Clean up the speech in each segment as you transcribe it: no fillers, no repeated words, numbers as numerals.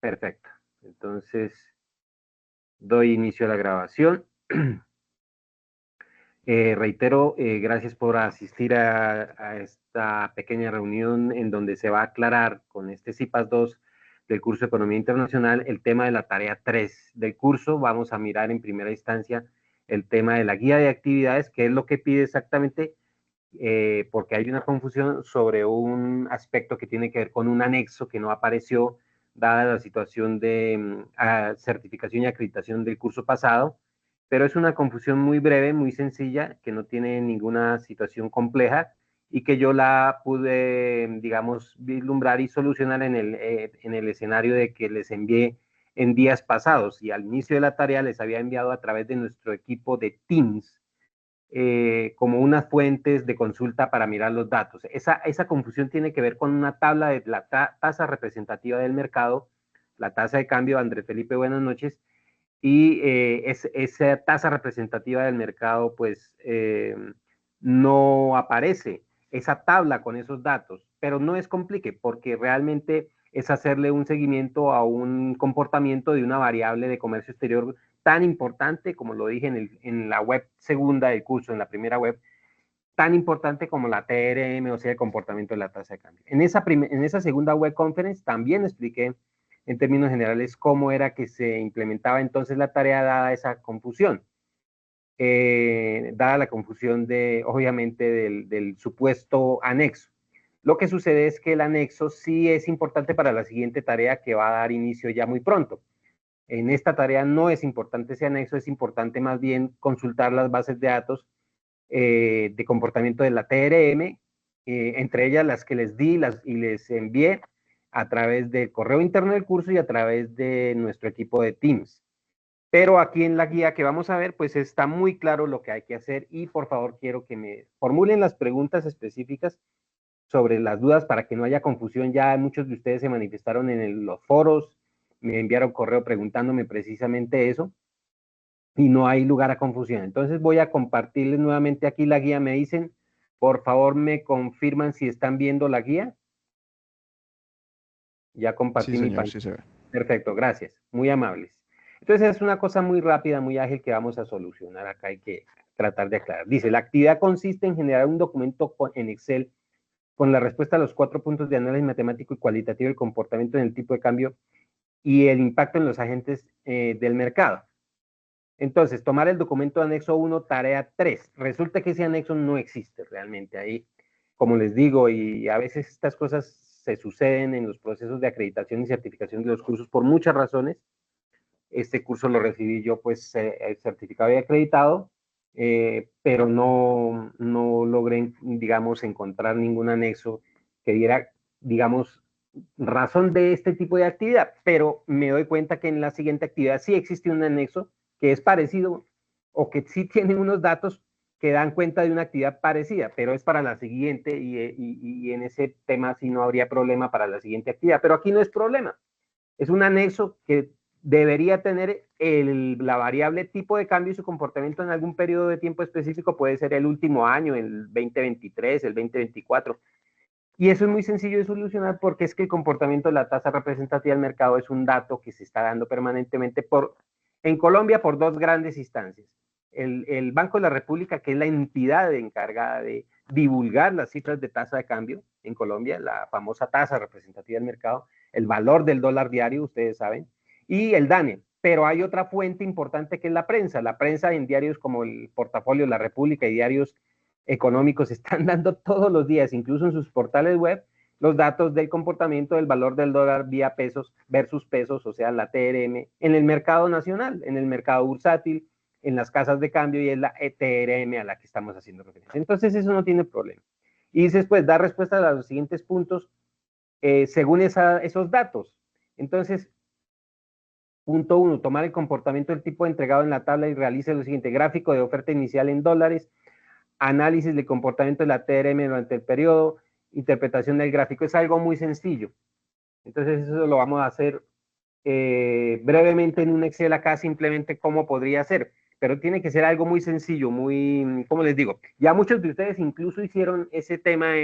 Perfecto. Entonces, doy inicio a la grabación. Reitero, gracias por asistir a esta pequeña reunión en donde se va a aclarar con este CIPAS 2 del curso de Economía Internacional el tema de la tarea 3 del curso. Vamos a mirar en primera instancia el tema de la guía de actividades, que es lo que pide exactamente, porque hay una confusión sobre un aspecto que tiene que ver con un anexo que no apareció dada la situación de certificación y acreditación del curso pasado, pero es una confusión muy breve, muy sencilla, que no tiene ninguna situación compleja y que yo la pude, digamos, vislumbrar y solucionar en el escenario de que les envié en días pasados, y al inicio de la tarea les había enviado a través de nuestro equipo de Teams como unas fuentes de consulta para mirar los datos. Esa confusión tiene que ver con una tabla de la tasa representativa del mercado, la tasa de cambio. Andrés Felipe, buenas noches. Y esa tasa representativa del mercado, pues, no aparece esa tabla con esos datos, pero no es complique, porque realmente es hacerle un seguimiento a un comportamiento de una variable de comercio exterior tan importante, como lo dije en la web segunda del curso, en la primera web, tan importante como la TRM, o sea, el comportamiento de la tasa de cambio. En esa segunda web conference también expliqué en términos generales cómo era que se implementaba entonces la tarea dada esa confusión, dada la confusión de, obviamente, del supuesto anexo. Lo que sucede es que el anexo sí es importante para la siguiente tarea que va a dar inicio ya muy pronto. En esta tarea no es importante ese anexo, es importante más bien consultar las bases de datos de comportamiento de la TRM, entre ellas las que les di y les envié a través del correo interno del curso y a través de nuestro equipo de Teams. Pero aquí en la guía que vamos a ver, pues está muy claro lo que hay que hacer, y por favor quiero que me formulen las preguntas específicas sobre las dudas para que no haya confusión. Ya muchos de ustedes se manifestaron en los foros, me enviaron correo preguntándome precisamente eso, y no hay lugar a confusión. Entonces voy a compartirles nuevamente aquí la guía. Me dicen, por favor, me confirman si están viendo la guía. Ya Sí, compartí mi señor, pantalla. sí se ve. Perfecto, gracias. Muy amables. Entonces es una cosa muy rápida, muy ágil que vamos a solucionar. Acá hay que tratar de aclarar. Dice, la actividad consiste en generar un documento en Excel con la respuesta a los 4 puntos de análisis matemático y cualitativo del comportamiento en el tipo de cambio y el impacto en los agentes del mercado. Entonces, tomar el documento anexo 1, tarea 3. Resulta que ese anexo no existe realmente ahí, como les digo, y a veces estas cosas se suceden en los procesos de acreditación y certificación de los cursos por muchas razones. Este curso lo recibí yo, pues, certificado y acreditado, pero no logré, digamos, encontrar ningún anexo que diera, digamos, razón de este tipo de actividad, pero me doy cuenta que en la siguiente actividad sí existe un anexo que es parecido, o que sí tiene unos datos que dan cuenta de una actividad parecida, pero es para la siguiente, y en ese tema sí no habría problema para la siguiente actividad, pero aquí no es problema. Es un anexo que debería tener la variable tipo de cambio y su comportamiento en algún periodo de tiempo específico, puede ser el último año, el 2023, el 2024. Y eso es muy sencillo de solucionar, porque es que el comportamiento de la tasa representativa del mercado es un dato que se está dando permanentemente en Colombia por dos grandes instancias. El Banco de la República, que es la entidad encargada de divulgar las cifras de tasa de cambio en Colombia, la famosa tasa representativa del mercado, el valor del dólar diario, ustedes saben, y el DANE. Pero hay otra fuente importante que es la prensa. La prensa en diarios como el Portafolio, La República y diarios económicos están dando todos los días, incluso en sus portales web, los datos del comportamiento del valor del dólar vía pesos versus pesos, o sea, la TRM, en el mercado nacional, en el mercado bursátil, en las casas de cambio, y es la TRM a la que estamos haciendo referencia. Entonces eso no tiene problema. Y dices, pues, dar respuesta a los siguientes puntos según esos datos. Entonces, punto 1, tomar el comportamiento del tipo entregado en la tabla y realice lo siguiente: gráfico de oferta inicial en dólares, análisis del comportamiento de la TRM durante el periodo, interpretación del gráfico. Es algo muy sencillo. Entonces eso lo vamos a hacer brevemente en un Excel acá, simplemente cómo podría ser. Pero tiene que ser algo muy sencillo, muy, ¿cómo les digo? Ya muchos de ustedes incluso hicieron ese tema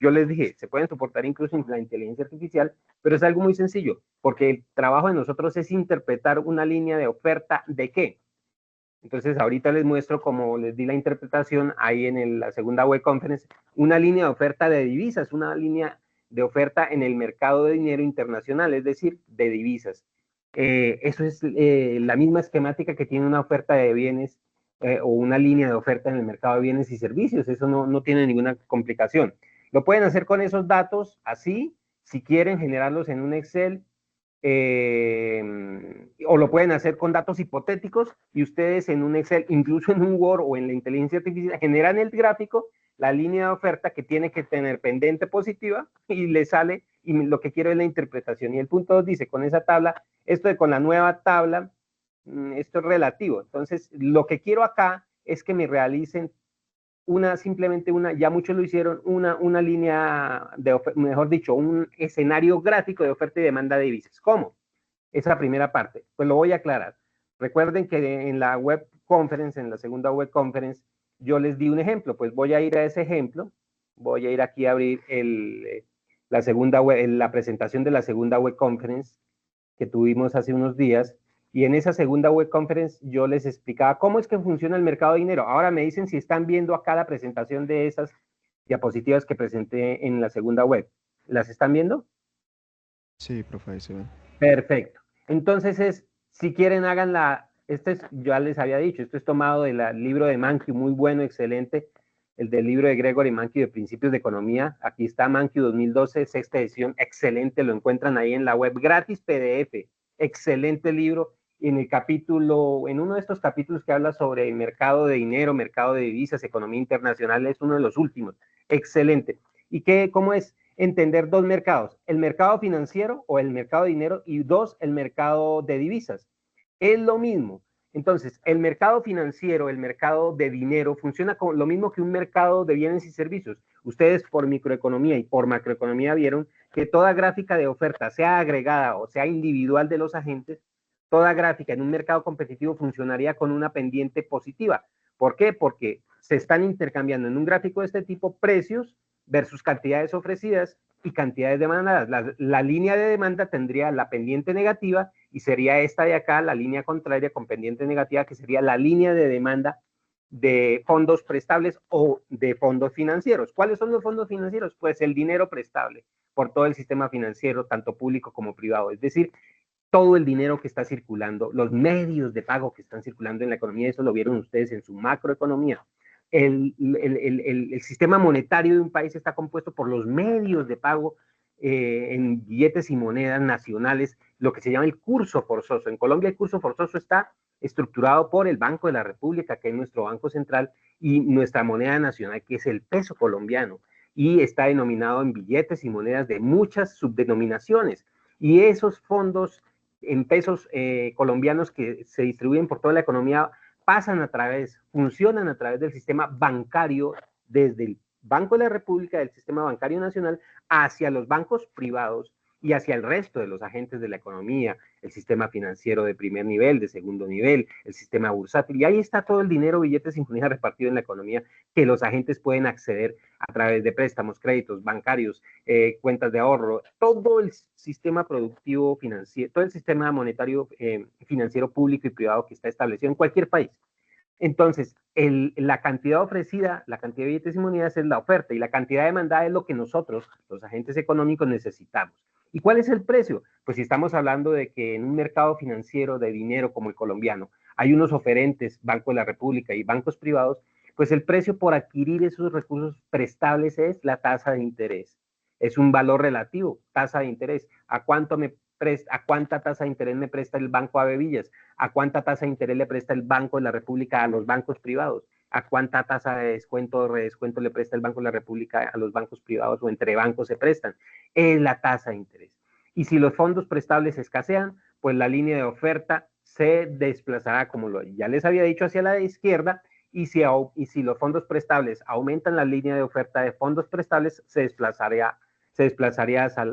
Yo les dije, se pueden soportar incluso en la inteligencia artificial, pero es algo muy sencillo, porque el trabajo de nosotros es interpretar una línea de oferta de qué. Entonces, ahorita les muestro, como les di la interpretación ahí en la segunda web conference, una línea de oferta de divisas, una línea de oferta en el mercado de dinero internacional, es decir, de divisas. Eso es la misma esquemática que tiene una oferta de bienes o una línea de oferta en el mercado de bienes y servicios. Eso no tiene ninguna complicación. Lo pueden hacer con esos datos así, si quieren generarlos en un Excel, o lo pueden hacer con datos hipotéticos y ustedes en un Excel, incluso en un Word o en la inteligencia artificial, generan el gráfico, la línea de oferta que tiene que tener pendiente positiva y le sale, y lo que quiero es la interpretación. Y el punto 2 dice, con esa tabla, esto de con la nueva tabla, esto es relativo. Entonces, lo que quiero acá es que me realicen simplemente una, ya muchos lo hicieron, una línea de oferta, mejor dicho, un escenario gráfico de oferta y demanda de divisas. ¿Cómo? Esa primera parte. Pues lo voy a aclarar. Recuerden que en la web conference, en la segunda web conference, yo les di un ejemplo. Pues voy a ir a ese ejemplo. Voy a ir aquí a abrir la segunda web, la presentación de la segunda web conference que tuvimos hace unos días. Y en esa segunda web conference yo les explicaba cómo es que funciona el mercado de dinero. Ahora me dicen si están viendo acá la presentación de esas diapositivas que presenté en la segunda web. ¿Las están viendo? Sí, profe, ahí se ve. Perfecto. Entonces, si quieren, ya les había dicho, esto es tomado del libro de Mankiw, muy bueno, excelente, el del libro de Gregory Mankiw de Principios de Economía. Aquí está Mankiw 2012, sexta edición, excelente, lo encuentran ahí en la web, gratis PDF, excelente libro. En uno de estos capítulos que habla sobre el mercado de dinero, mercado de divisas, economía internacional, es uno de los últimos, excelente. ¿Y cómo es? Entender dos mercados, el mercado financiero o el mercado de dinero y dos, el mercado de divisas. Es lo mismo. Entonces, el mercado financiero, el mercado de dinero, funciona con lo mismo que un mercado de bienes y servicios. Ustedes por microeconomía y por macroeconomía vieron que toda gráfica de oferta, sea agregada o sea individual de los agentes, toda gráfica en un mercado competitivo funcionaría con una pendiente positiva. ¿Por qué? Porque se están intercambiando en un gráfico de este tipo precios versus cantidades ofrecidas y cantidades demandadas. La línea de demanda tendría la pendiente negativa y sería esta de acá, la línea contraria con pendiente negativa, que sería la línea de demanda de fondos prestables o de fondos financieros. ¿Cuáles son los fondos financieros? Pues el dinero prestable por todo el sistema financiero, tanto público como privado. Es decir, todo el dinero que está circulando, los medios de pago que están circulando en la economía, eso lo vieron ustedes en su macroeconomía. El sistema monetario de un país está compuesto por los medios de pago en billetes y monedas nacionales, lo que se llama el curso forzoso. En Colombia el curso forzoso está estructurado por el Banco de la República, que es nuestro banco central, y nuestra moneda nacional, que es el peso colombiano, y está denominado en billetes y monedas de muchas subdenominaciones. Y esos fondos en pesos colombianos que se distribuyen por toda la economía funcionan a través del sistema bancario, desde el Banco de la República, del sistema bancario nacional, hacia los bancos privados y hacia el resto de los agentes de la economía, el sistema financiero de primer nivel, de segundo nivel, el sistema bursátil, y ahí está todo el dinero, billetes y monedas repartido en la economía que los agentes pueden acceder a través de préstamos, créditos bancarios, cuentas de ahorro, todo el sistema productivo financiero, todo el sistema monetario financiero público y privado que está establecido en cualquier país. Entonces, la cantidad ofrecida, la cantidad de billetes y monedas es la oferta y la cantidad demandada es lo que nosotros, los agentes económicos, necesitamos. ¿Y cuál es el precio? Pues si estamos hablando de que en un mercado financiero de dinero como el colombiano hay unos oferentes, Banco de la República y bancos privados, pues el precio por adquirir esos recursos prestables es la tasa de interés. Es un valor relativo, tasa de interés. ¿A cuánta tasa de interés me presta el Banco AB Villas? ¿A cuánta tasa de interés le presta el Banco de la República a los bancos privados? ¿A cuánta tasa de descuento o redescuento le presta el Banco de la República a los bancos privados o entre bancos se prestan? Es la tasa de interés. Y si los fondos prestables escasean, pues la línea de oferta se desplazará, como ya les había dicho, hacia la izquierda, y si los fondos prestables aumentan la línea de oferta de fondos prestables, se desplazaría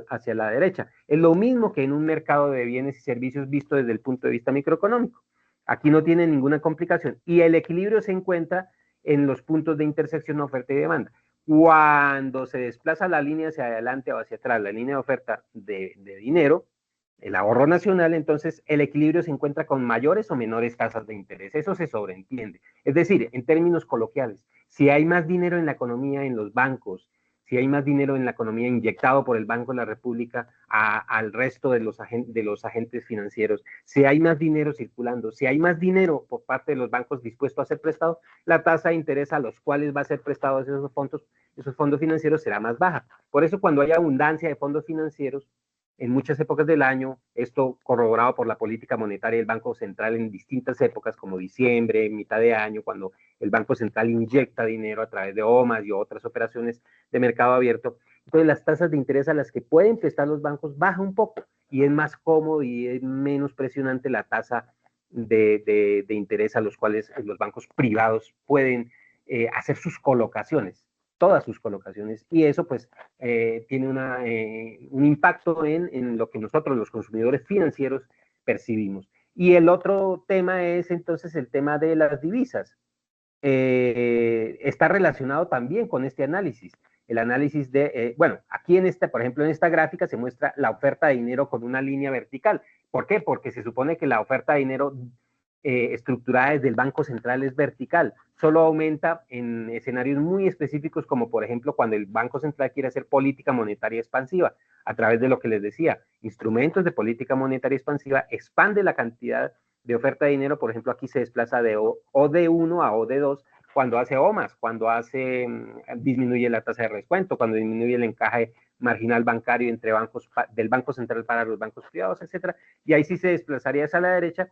hacia la derecha. Es lo mismo que en un mercado de bienes y servicios visto desde el punto de vista microeconómico. Aquí no tiene ninguna complicación. Y el equilibrio se encuentra en los puntos de intersección oferta y demanda. Cuando se desplaza la línea hacia adelante o hacia atrás, la línea de oferta de dinero, el ahorro nacional, entonces el equilibrio se encuentra con mayores o menores tasas de interés. Eso se sobreentiende. Es decir, en términos coloquiales, si hay más dinero en la economía, en los bancos, si hay más dinero en la economía inyectado por el Banco de la República al resto de los agentes financieros, si hay más dinero circulando, si hay más dinero por parte de los bancos dispuestos a ser prestados, la tasa de interés a los cuales va a ser prestados esos fondos financieros será más baja. Por eso cuando hay abundancia de fondos financieros, en muchas épocas del año, esto corroborado por la política monetaria del Banco Central en distintas épocas, como diciembre, mitad de año, cuando el Banco Central inyecta dinero a través de OMAS y otras operaciones de mercado abierto. Entonces, las tasas de interés a las que pueden prestar los bancos bajan un poco y es más cómodo y es menos presionante la tasa de interés a los cuales los bancos privados pueden hacer sus colocaciones, todas sus colocaciones, y eso pues tiene un impacto en lo que nosotros los consumidores financieros percibimos. Y el otro tema es entonces el tema de las divisas. Está relacionado también con este análisis. El análisis bueno, aquí por ejemplo, en esta gráfica se muestra la oferta de dinero con una línea vertical. ¿Por qué? Porque se supone que la oferta de dinero estructurada desde el Banco Central es vertical. Solo aumenta en escenarios muy específicos, como por ejemplo cuando el Banco Central quiere hacer política monetaria expansiva, a través de lo que les decía, instrumentos de política monetaria expansiva, expande la cantidad de oferta de dinero. Por ejemplo, aquí se desplaza de OD1 a OD2 cuando hace OMAS, cuando disminuye la tasa de descuento, cuando disminuye el encaje marginal bancario entre bancos del Banco Central para los bancos privados, etcétera. Y ahí sí se desplazaría hacia la derecha,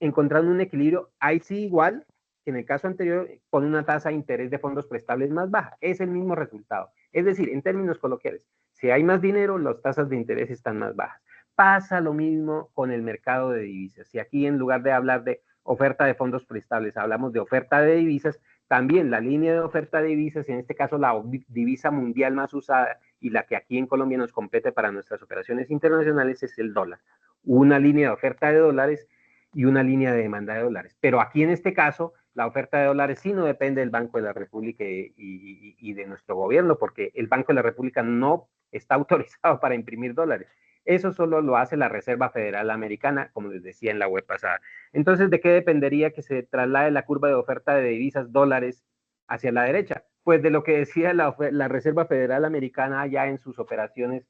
encontrando un equilibrio, ahí sí igual que en el caso anterior, con una tasa de interés de fondos prestables más baja. Es el mismo resultado. Es decir, en términos coloquiales, si hay más dinero, las tasas de interés están más bajas. Pasa lo mismo con el mercado de divisas. Si aquí en lugar de hablar de oferta de fondos prestables, hablamos de oferta de divisas, también la línea de oferta de divisas, en este caso la divisa mundial más usada y la que aquí en Colombia nos compete para nuestras operaciones internacionales es el dólar. Una línea de oferta de dólares y una línea de demanda de dólares. Pero aquí en este caso, la oferta de dólares sí no depende del Banco de la República y de nuestro gobierno, porque el Banco de la República no está autorizado para imprimir dólares. Eso solo lo hace la Reserva Federal Americana, como les decía en la web pasada. Entonces, ¿de qué dependería que se traslade la curva de oferta de divisas dólares hacia la derecha? Pues de lo que decía la Reserva Federal Americana ya en sus operaciones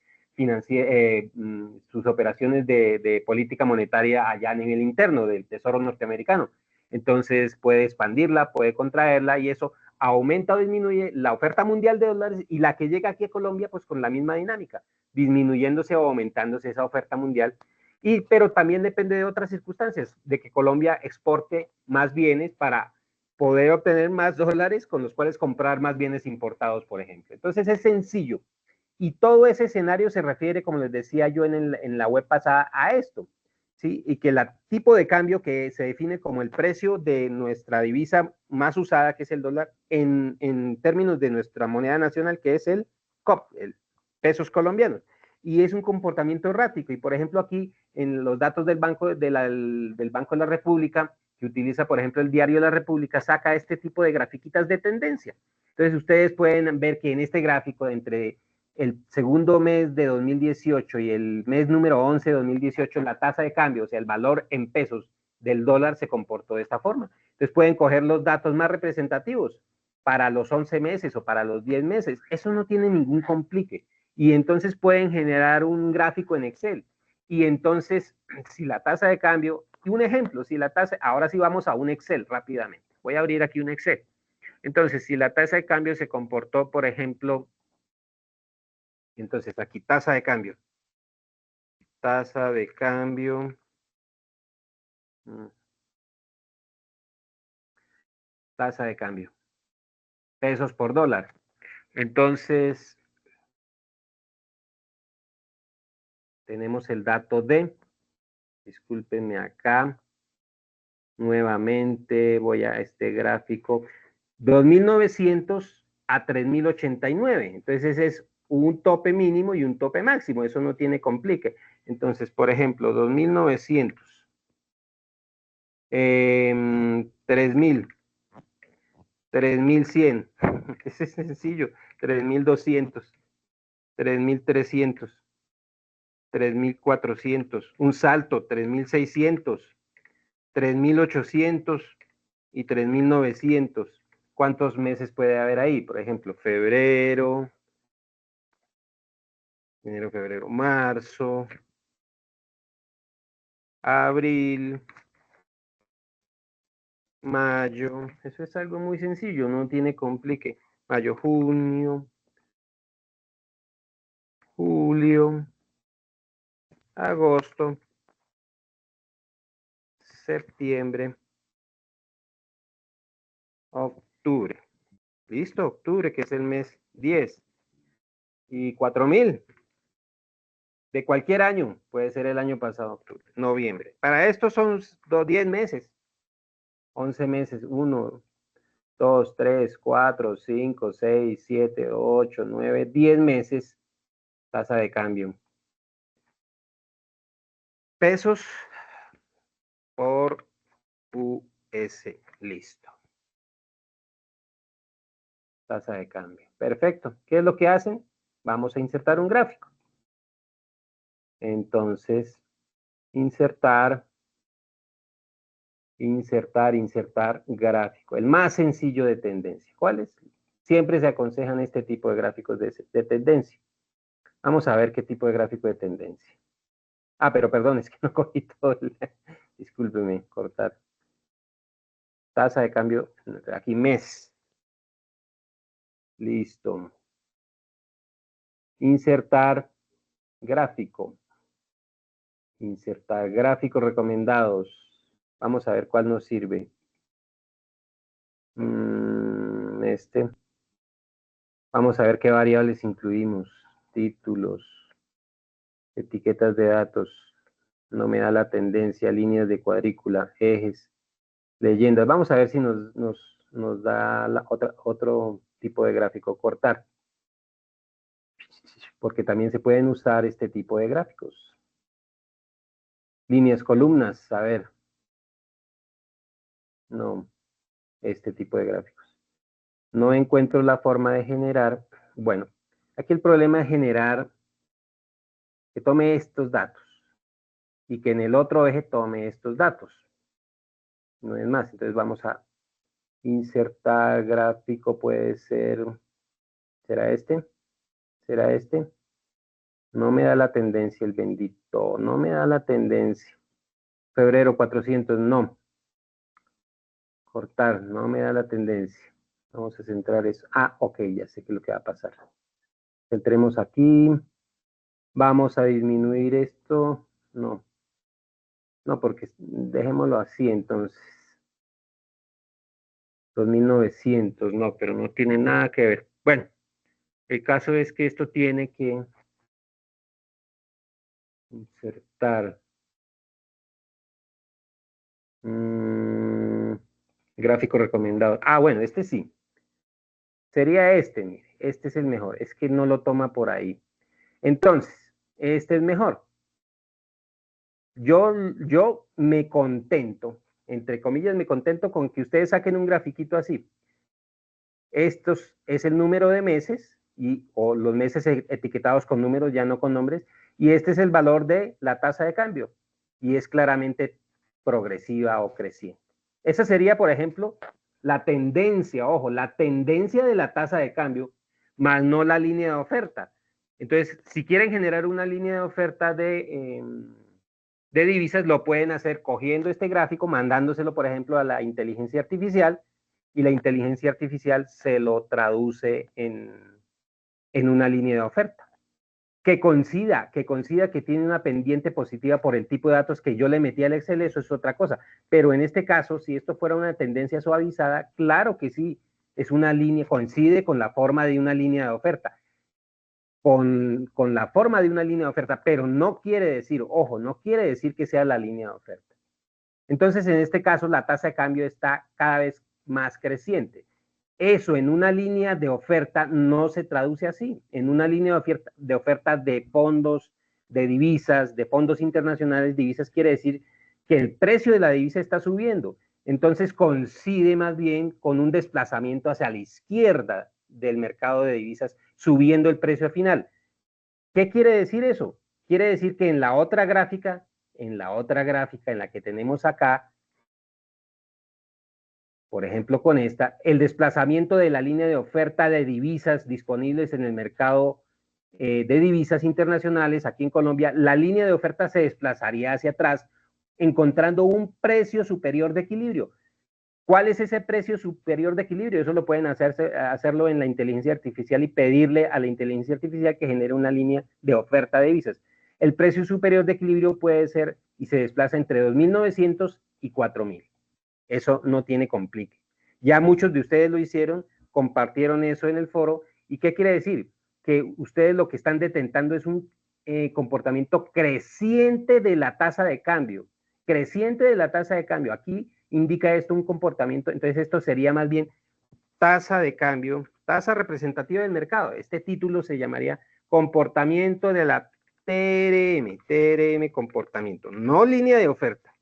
sus operaciones de política monetaria allá a nivel interno del Tesoro norteamericano. Entonces puede expandirla, puede contraerla y eso aumenta o disminuye la oferta mundial de dólares y la que llega aquí a Colombia pues con la misma dinámica, disminuyéndose o aumentándose esa oferta mundial. Pero también depende de otras circunstancias, de que Colombia exporte más bienes para poder obtener más dólares con los cuales comprar más bienes importados, por ejemplo. Entonces es sencillo. Y todo ese escenario se refiere, como les decía yo en la web pasada, a esto, ¿sí? Y que el tipo de cambio que se define como el precio de nuestra divisa más usada, que es el dólar, en términos de nuestra moneda nacional, que es el COP, el pesos colombianos. Y es un comportamiento errático. Y por ejemplo, aquí en los datos del Banco de la República, que utiliza, por ejemplo, el Diario de la República, saca este tipo de grafiquitas de tendencia. Entonces, ustedes pueden ver que en este gráfico, entre el segundo mes de 2018 y el mes número 11 de 2018, la tasa de cambio, o sea, el valor en pesos del dólar se comportó de esta forma. Entonces pueden coger los datos más representativos para los 11 meses o para los 10 meses. Eso no tiene ningún complique. Y entonces pueden generar un gráfico en Excel. Y entonces, si la tasa de cambio, y un ejemplo, si la tasa, ahora sí vamos a un Excel rápidamente. Voy a abrir aquí un Excel. Entonces, si la tasa de cambio se comportó, por ejemplo, entonces aquí tasa de cambio. Tasa de cambio. Tasa de cambio. Pesos por dólar. Entonces, tenemos el dato de, discúlpenme acá, nuevamente voy a este gráfico, 2.900 a 3.089. Entonces, ese es un tope mínimo y un tope máximo. Eso no tiene complique. Entonces, por ejemplo, 2.900, 3.000. 3.100. Ese es sencillo. 3.200. 3.300. 3.400. Un salto. 3.600. 3.800 y 3.900. ¿Cuántos meses puede haber ahí? Por ejemplo, febrero, enero, febrero, marzo, abril, mayo. Eso es algo muy sencillo, no tiene complique. Mayo, junio, julio, agosto, septiembre, octubre. Listo, octubre, que es el mes 10. Y 4.000. De cualquier año, puede ser el año pasado, octubre, noviembre. Para esto son 10 meses, 11 meses, 1, 2, 3, 4, 5, 6, 7, 8, 9, 10 meses, tasa de cambio. Pesos por US, listo. Tasa de cambio, perfecto. ¿Qué es lo que hacen? Vamos a insertar un gráfico. Entonces, insertar gráfico. El más sencillo de tendencia. ¿Cuáles? Siempre se aconsejan este tipo de gráficos de tendencia. Vamos a ver qué tipo de gráfico de tendencia. Ah, pero perdón, es que no cogí todo. Discúlpeme, cortar. Tasa de cambio, aquí mes. Listo. Insertar gráfico. Insertar gráficos recomendados. Vamos a ver cuál nos sirve. Vamos a ver qué variables incluimos. Títulos, etiquetas de datos. No me da la tendencia, líneas de cuadrícula, ejes, leyendas. Vamos a ver si nos da otro tipo de gráfico. Cortar. Porque también se pueden usar este tipo de gráficos. Líneas, columnas, a ver. No, este tipo de gráficos. No encuentro la forma de generar. Bueno, aquí el problema es generar que tome estos datos y que en el otro eje tome estos datos. No es más, entonces vamos a insertar gráfico, puede ser, ¿será este? ¿Será este? No me da la tendencia el bendito, no me da la tendencia. Febrero 400, no. Cortar, no me da la tendencia. Vamos a centrar eso. Ah, ok, ya sé qué es lo que va a pasar. Centremos aquí. Vamos a disminuir esto. No. No, porque dejémoslo así entonces. 2.900, no, pero no tiene nada que ver. Bueno, el caso es que esto tiene que insertar. Gráfico recomendado. Ah, bueno, este sí. Sería este, mire. Este es el mejor. Es que no lo toma por ahí. Entonces, este es mejor. Yo me contento, entre comillas, me contento con que ustedes saquen un grafiquito así. Estos es el número de meses, o los meses etiquetados con números, ya no con nombres, y este es el valor de la tasa de cambio, y es claramente progresiva o creciente. Esa sería, por ejemplo, la tendencia, ojo, la tendencia de la tasa de cambio, más no la línea de oferta. Entonces, si quieren generar una línea de oferta de divisas, lo pueden hacer cogiendo este gráfico, mandándoselo, por ejemplo, a la inteligencia artificial, y la inteligencia artificial se lo traduce en una línea de oferta. Que coincida que tiene una pendiente positiva por el tipo de datos que yo le metí al Excel, eso es otra cosa. Pero en este caso, si esto fuera una tendencia suavizada, claro que sí, es una línea, coincide con la forma de una línea de oferta. Con la forma de una línea de oferta, pero no quiere decir, ojo, no quiere decir que sea la línea de oferta. Entonces, en este caso, la tasa de cambio está cada vez más creciente. Eso en una línea de oferta no se traduce así. En una línea de oferta de fondos, de divisas, de fondos internacionales, divisas, quiere decir que el precio de la divisa está subiendo. Entonces coincide más bien con un desplazamiento hacia la izquierda del mercado de divisas, subiendo el precio final. ¿Qué quiere decir eso? Quiere decir que en la otra gráfica, en la que tenemos acá, por ejemplo con esta, el desplazamiento de la línea de oferta de divisas disponibles en el mercado de divisas internacionales aquí en Colombia, la línea de oferta se desplazaría hacia atrás, encontrando un precio superior de equilibrio. ¿Cuál es ese precio superior de equilibrio? Eso lo pueden hacerlo en la inteligencia artificial y pedirle a la inteligencia artificial que genere una línea de oferta de divisas. El precio superior de equilibrio puede ser y se desplaza entre 2.900 y 4.000. Eso no tiene complique. Ya muchos de ustedes lo hicieron, compartieron eso en el foro. ¿Y qué quiere decir? Que ustedes lo que están detectando es un comportamiento creciente de la tasa de cambio. Creciente de la tasa de cambio. Aquí indica esto un comportamiento, entonces esto sería más bien tasa de cambio, tasa representativa del mercado. Este título se llamaría comportamiento de la TRM comportamiento, no línea de oferta.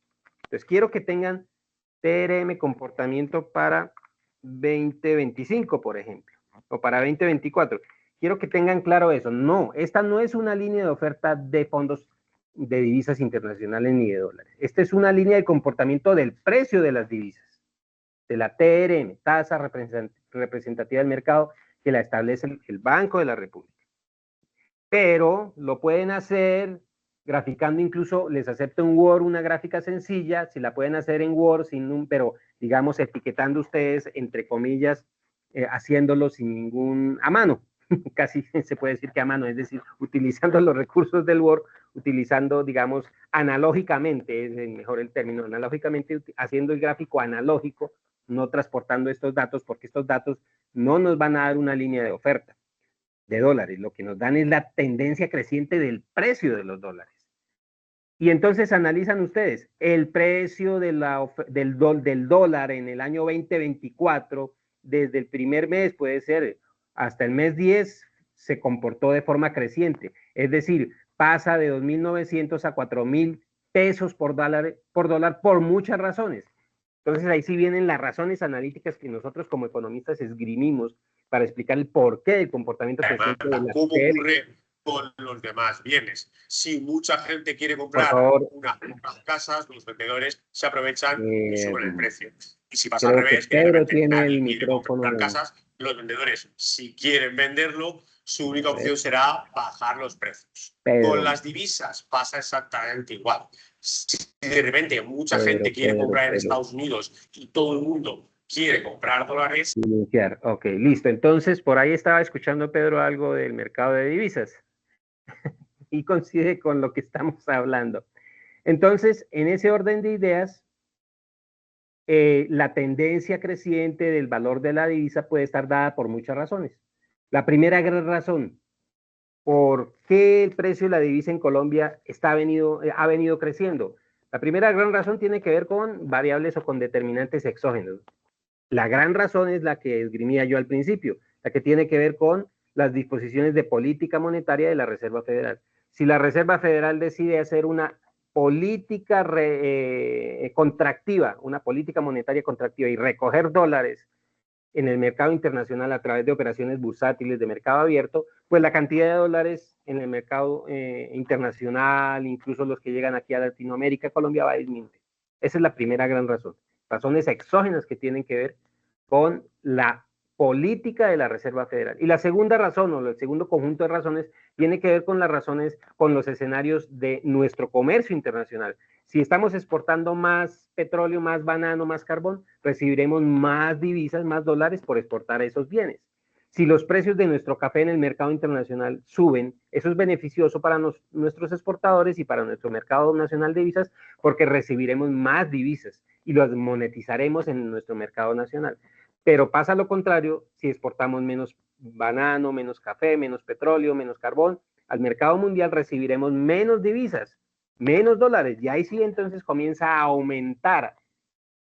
Entonces quiero que tengan TRM comportamiento para 2025, por ejemplo, o para 2024. Quiero que tengan claro eso. No, esta no es una línea de oferta de fondos de divisas internacionales ni de dólares. Esta es una línea de comportamiento del precio de las divisas, de la TRM, tasa representativa del mercado, que la establece el Banco de la República. Pero lo pueden hacer graficando, incluso les acepto en Word una gráfica sencilla, si la pueden hacer en Word, pero digamos etiquetando ustedes, entre comillas, haciéndolo sin ningún, a mano, casi se puede decir que a mano, es decir, utilizando los recursos del Word, utilizando, digamos, analógicamente, es mejor el término, analógicamente, haciendo el gráfico analógico, no transportando estos datos, porque estos datos no nos van a dar una línea de oferta de dólares, lo que nos dan es la tendencia creciente del precio de los dólares. Y entonces analizan ustedes el precio de del dólar en el año 2024, desde el primer mes, puede ser hasta el mes 10, se comportó de forma creciente. Es decir, pasa de 2.900 a 4.000 pesos por dólar por muchas razones. Entonces ahí sí vienen las razones analíticas que nosotros como economistas esgrimimos para explicar el porqué del comportamiento creciente de la ¿Cómo ocurre con los demás bienes? Si mucha gente quiere comprar unas casas, los vendedores se aprovechan y suben el precio. Y si pasa al revés, que Pedro tiene el micrófono. comprar casas, los vendedores, si quieren venderlo, su única opción será bajar los precios. Con las divisas pasa exactamente igual. Si de repente mucha gente quiere comprar en Estados Unidos y todo el mundo quiere comprar dólares. Iniciar, ok, listo. Entonces, por ahí estaba escuchando, Pedro, algo del mercado de divisas y coincide con lo que estamos hablando. Entonces, en ese orden de ideas, la tendencia creciente del valor de la divisa puede estar dada por muchas razones. La primera gran razón, ¿por qué el precio de la divisa en Colombia ha venido creciendo? La primera gran razón tiene que ver con variables o con determinantes exógenos. La gran razón es la que esgrimía yo al principio, la que tiene que ver con las disposiciones de política monetaria de la Reserva Federal. Si la Reserva Federal decide hacer una política contractiva, una política monetaria contractiva y recoger dólares en el mercado internacional a través de operaciones bursátiles de mercado abierto, pues la cantidad de dólares en el mercado internacional, incluso los que llegan aquí a Latinoamérica, Colombia, va a disminuir. Esa es la primera gran razón. Razones exógenas que tienen que ver con la política de la Reserva Federal. Y la segunda razón, o el segundo conjunto de razones, tiene que ver con las razones, con los escenarios de nuestro comercio internacional. Si estamos exportando más petróleo, más banano, más carbón, recibiremos más divisas, más dólares por exportar esos bienes. Si los precios de nuestro café en el mercado internacional suben, eso es beneficioso para nuestros exportadores y para nuestro mercado nacional de divisas porque recibiremos más divisas y las monetizaremos en nuestro mercado nacional. Pero pasa lo contrario si exportamos menos banano, menos café, menos petróleo, menos carbón. Al mercado mundial recibiremos menos divisas, menos dólares. Y ahí sí entonces comienza a aumentar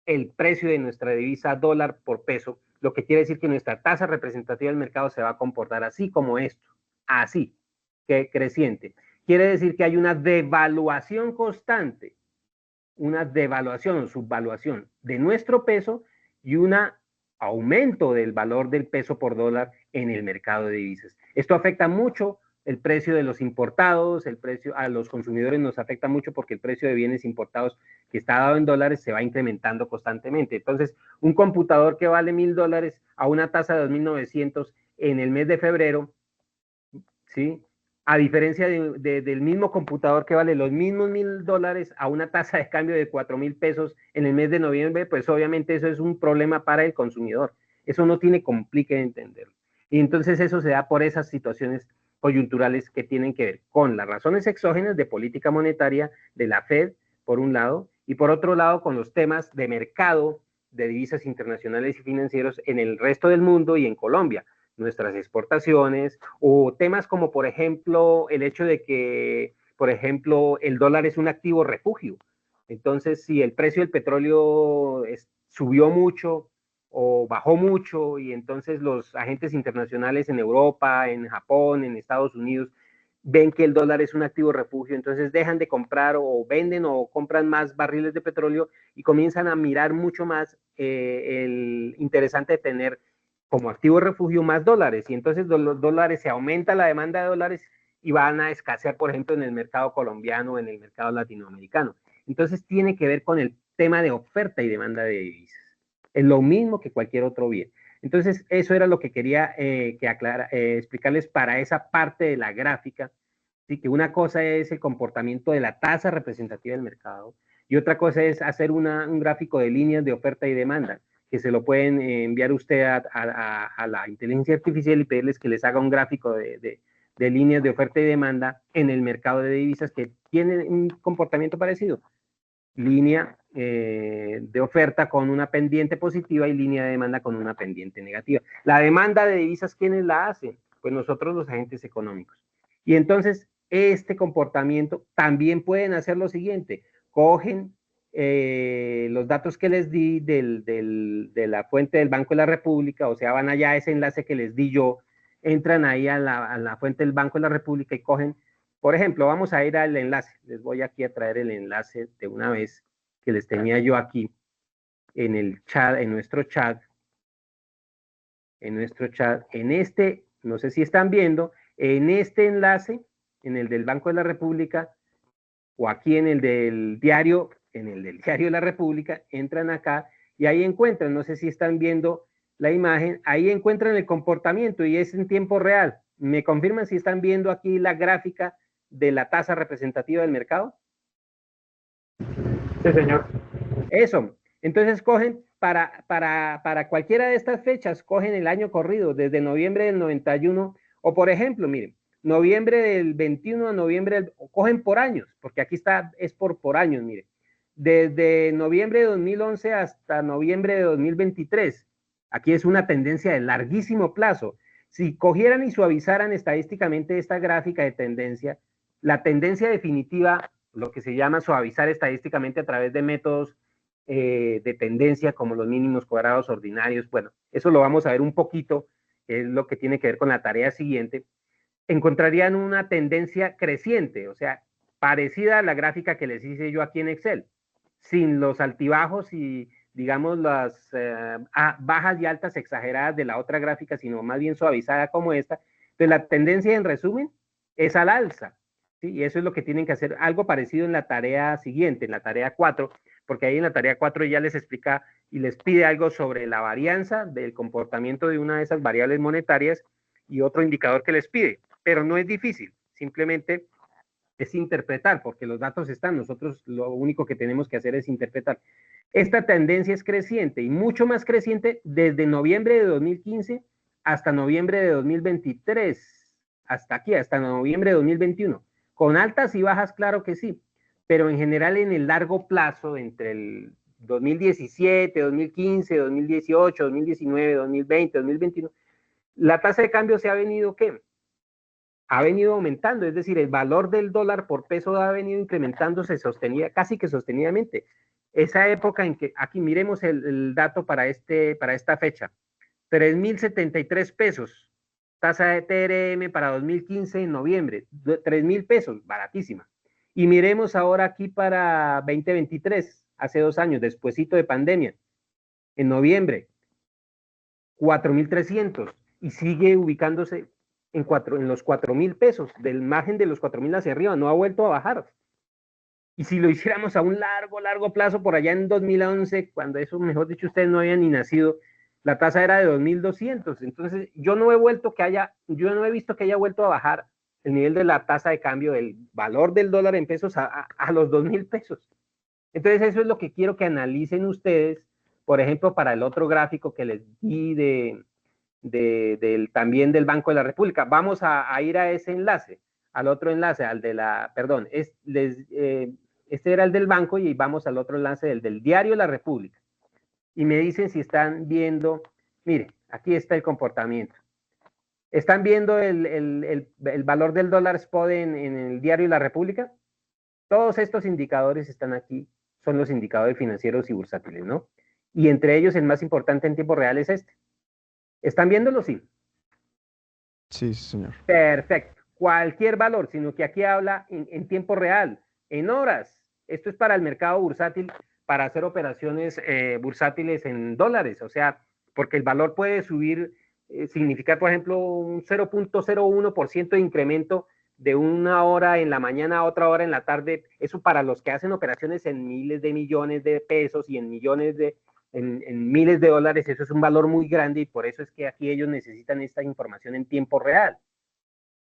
el precio de nuestra divisa dólar por peso, lo que quiere decir que nuestra tasa representativa del mercado se va a comportar así como esto, así, que creciente. Quiere decir que hay una devaluación constante una devaluación o subvaluación de nuestro peso y un aumento del valor del peso por dólar en el mercado de divisas. Esto afecta mucho el precio de los importados, el precio a los consumidores nos afecta mucho porque el precio de bienes importados que está dado en dólares se va incrementando constantemente. Entonces, un computador que vale $1.000 a una tasa de 2.900 en el mes de febrero, ¿sí? A diferencia del mismo computador que vale los mismos $1.000 a una tasa de cambio de 4.000 pesos en el mes de noviembre, pues obviamente eso es un problema para el consumidor. Eso no tiene complique de entenderlo. Y entonces eso se da por esas situaciones coyunturales que tienen que ver con las razones exógenas de política monetaria de la Fed, por un lado, y por otro lado con los temas de mercado de divisas internacionales y financieros en el resto del mundo y en Colombia, nuestras exportaciones, o temas como, por ejemplo, el hecho de que, por ejemplo, el dólar es un activo refugio. Entonces, si el precio del petróleo subió mucho o bajó mucho y entonces los agentes internacionales en Europa, en Japón, en Estados Unidos, ven que el dólar es un activo refugio, entonces dejan de comprar o venden o compran más barriles de petróleo y comienzan a mirar mucho más el interesante de tener como activo refugio más dólares, y entonces los dólares, se aumenta la demanda de dólares y van a escasear, por ejemplo, en el mercado colombiano o en el mercado latinoamericano. Entonces tiene que ver con el tema de oferta y demanda de divisas. Es lo mismo que cualquier otro bien. Entonces, eso era lo que quería explicarles para esa parte de la gráfica, ¿sí? Que una cosa es el comportamiento de la tasa representativa del mercado y otra cosa es hacer un gráfico de líneas de oferta y demanda, que se lo pueden enviar usted a la inteligencia artificial y pedirles que les haga un gráfico de líneas de oferta y demanda en el mercado de divisas que tienen un comportamiento parecido. Línea de oferta con una pendiente positiva y línea de demanda con una pendiente negativa. La demanda de divisas, ¿quiénes la hacen? Pues nosotros, los agentes económicos. Y entonces, este comportamiento también pueden hacer lo siguiente: cogen los datos que les di de la fuente del Banco de la República, o sea, van allá a ese enlace que les di yo, entran ahí a la fuente del Banco de la República y cogen, por ejemplo, vamos a ir al enlace. Les voy aquí a traer el enlace de una vez que les tenía yo aquí en el chat, en nuestro chat, en este, no sé si están viendo, en este enlace, en el del Banco de la República, o aquí en el del diario de la República, entran acá y ahí encuentran, no sé si están viendo la imagen, ahí encuentran el comportamiento y es en tiempo real. ¿Me confirman si están viendo aquí la gráfica de la tasa representativa del mercado? Sí, señor. Eso. Entonces cogen para cualquiera de estas fechas, cogen el año corrido, desde noviembre del 91, o por ejemplo, miren, noviembre del 21 a noviembre, cogen por años, porque aquí está, es por años, miren. Desde noviembre de 2011 hasta noviembre de 2023. Aquí es una tendencia de larguísimo plazo. Si cogieran y suavizaran estadísticamente esta gráfica de tendencia, la tendencia definitiva, lo que se llama suavizar estadísticamente a través de métodos de tendencia como los mínimos cuadrados ordinarios, bueno, eso lo vamos a ver un poquito, es lo que tiene que ver con la tarea siguiente, encontrarían una tendencia creciente, o sea, parecida a la gráfica que les hice yo aquí en Excel, sin los altibajos y, digamos, las bajas y altas exageradas de la otra gráfica, sino más bien suavizada como esta. Entonces, la tendencia, en resumen, es al alza, ¿sí? Y eso es lo que tienen que hacer, algo parecido en la tarea siguiente, en la tarea 4, porque ahí en la tarea 4 ya les explica y les pide algo sobre la varianza del comportamiento de una de esas variables monetarias y otro indicador que les pide, pero no es difícil, simplemente es interpretar, porque los datos están, nosotros lo único que tenemos que hacer es interpretar. Esta tendencia es creciente y mucho más creciente desde noviembre de 2015 hasta noviembre de 2023, hasta aquí, hasta noviembre de 2021, con altas y bajas, claro que sí, pero en general en el largo plazo, entre el 2017, 2015, 2018, 2019, 2020, 2021, la tasa de cambio se ha venido, ¿qué? Ha venido aumentando, es decir, el valor del dólar por peso ha venido incrementándose casi que sostenidamente. Esa época en que, aquí miremos el dato para esta fecha, 3.073 pesos, tasa de TRM para 2015 en noviembre, 3.000 pesos, baratísima. Y miremos ahora aquí para 2023, hace 2 años, despuesito de pandemia, en noviembre, 4.300 y sigue ubicándose en los 4.000 pesos, del margen de los 4.000 hacia arriba, no ha vuelto a bajar. Y si lo hiciéramos a un largo plazo, por allá en 2011, cuando eso, mejor dicho, ustedes no habían ni nacido, la tasa era de 2.200. Entonces, yo no he visto que haya vuelto a bajar el nivel de la tasa de cambio, del valor del dólar en pesos a los 2.000 pesos. Entonces, eso es lo que quiero que analicen ustedes, por ejemplo, para el otro gráfico que les di también del Banco de la República. Vamos a ir a ese enlace, al otro enlace, al de la, perdón, este era el del banco y vamos al otro enlace del diario La República. Y me dicen si están viendo, mire, aquí está el comportamiento. ¿Están viendo el valor del dólar spot en el diario La República? Todos estos indicadores están aquí, son los indicadores financieros y bursátiles, ¿no? Y entre ellos el más importante en tiempo real es este. ¿Están viéndolo? Sí. Sí, señor. Perfecto. Cualquier valor, sino que aquí habla en tiempo real, en horas. Esto es para el mercado bursátil, para hacer operaciones bursátiles en dólares, o sea, porque el valor puede subir, significar, por ejemplo, un 0.01% de incremento de una hora en la mañana a otra hora en la tarde. Eso para los que hacen operaciones en miles de millones de pesos y en millones en miles de dólares, eso es un valor muy grande y por eso es que aquí ellos necesitan esta información en tiempo real.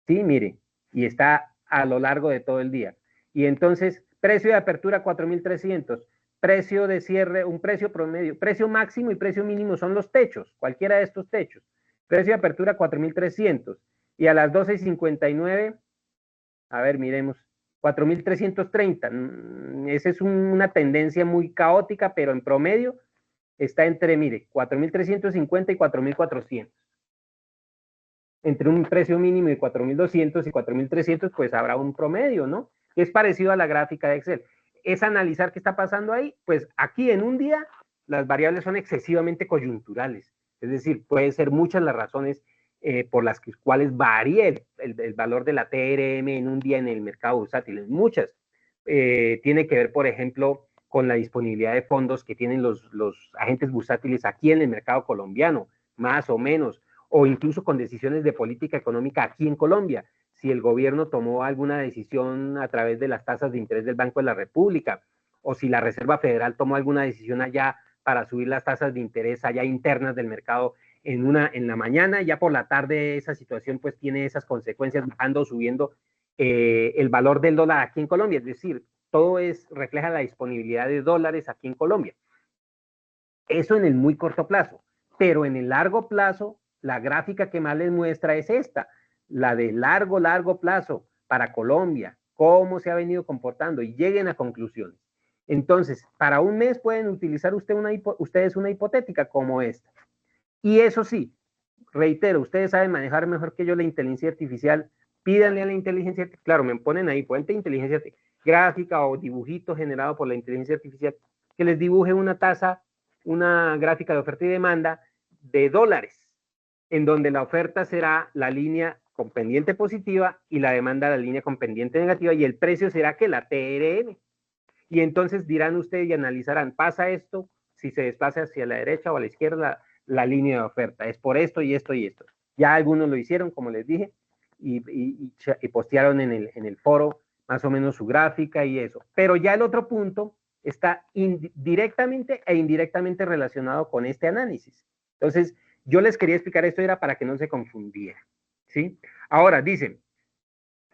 Sí, mire, y está a lo largo de todo el día. Y entonces, precio de apertura 4.300, precio de cierre, un precio promedio, precio máximo y precio mínimo son los techos, cualquiera de estos techos. Precio de apertura 4.300 y a las 12:59, a ver, miremos, 4.330. Esa es una tendencia muy caótica, pero en promedio está entre, mire, 4.350 y 4.400. Entre un precio mínimo de 4.200 y 4.300, pues habrá un promedio, ¿no? Que es parecido a la gráfica de Excel. Es analizar qué está pasando ahí. Pues aquí en un día las variables son excesivamente coyunturales. Es decir, pueden ser muchas las razones por las cuales varíe el valor de la TRM en un día en el mercado bursátil. Muchas. Tiene que ver, por ejemplo, con la disponibilidad de fondos que tienen los agentes bursátiles aquí en el mercado colombiano, más o menos, o incluso con decisiones de política económica aquí en Colombia. Si el gobierno tomó alguna decisión a través de las tasas de interés del Banco de la República, o si la Reserva Federal tomó alguna decisión allá para subir las tasas de interés allá internas del mercado en la mañana, ya por la tarde esa situación pues tiene esas consecuencias, bajando, subiendo el valor del dólar aquí en Colombia, es decir, todo refleja la disponibilidad de dólares aquí en Colombia. Eso en el muy corto plazo, pero en el largo plazo, la gráfica que más les muestra es esta, la de largo plazo para Colombia, cómo se ha venido comportando y lleguen a conclusiones. Entonces, para un mes pueden utilizar ustedes una hipotética como esta. Y eso sí, reitero, ustedes saben manejar mejor que yo la inteligencia artificial, pídanle a la inteligencia artificial, claro, me ponen ahí, fuente de inteligencia gráfica o dibujito generado por la inteligencia artificial, que les dibuje una tasa, una gráfica de oferta y demanda de dólares, en donde la oferta será la línea con pendiente positiva y la demanda la línea con pendiente negativa y el precio será que la TRM. Y entonces dirán ustedes y analizarán, ¿pasa esto si se desplaza hacia la derecha o a la izquierda la línea de oferta? Es por esto y esto y esto. Ya algunos lo hicieron, como les dije, y postearon en el foro más o menos su gráfica y eso. Pero ya el otro punto está directamente e indirectamente relacionado con este análisis. Entonces, yo les quería explicar esto, era para que no se confundiera, ¿sí? Ahora, dicen,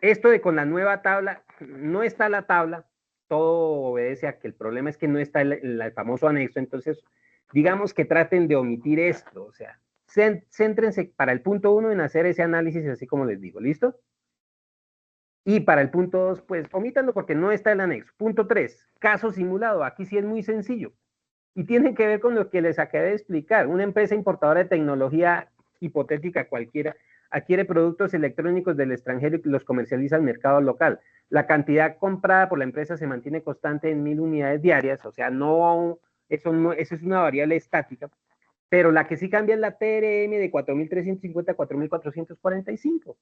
esto de con la nueva tabla, no está la tabla, todo obedece a que el problema es que no está el famoso anexo, entonces, digamos que traten de omitir esto, o sea, céntrense para el punto 1 en hacer ese análisis así como les digo, ¿listo? Y para el punto 2, pues omítanlo porque no está el anexo. Punto 3, caso simulado, aquí sí es muy sencillo. Y tiene que ver con lo que les acabé de explicar. Una empresa importadora de tecnología hipotética cualquiera adquiere productos electrónicos del extranjero y los comercializa al mercado local. La cantidad comprada por la empresa se mantiene constante en 1.000 unidades diarias, o sea, eso es una variable estática, pero la que sí cambia es la TRM de 4.350 a 4.445.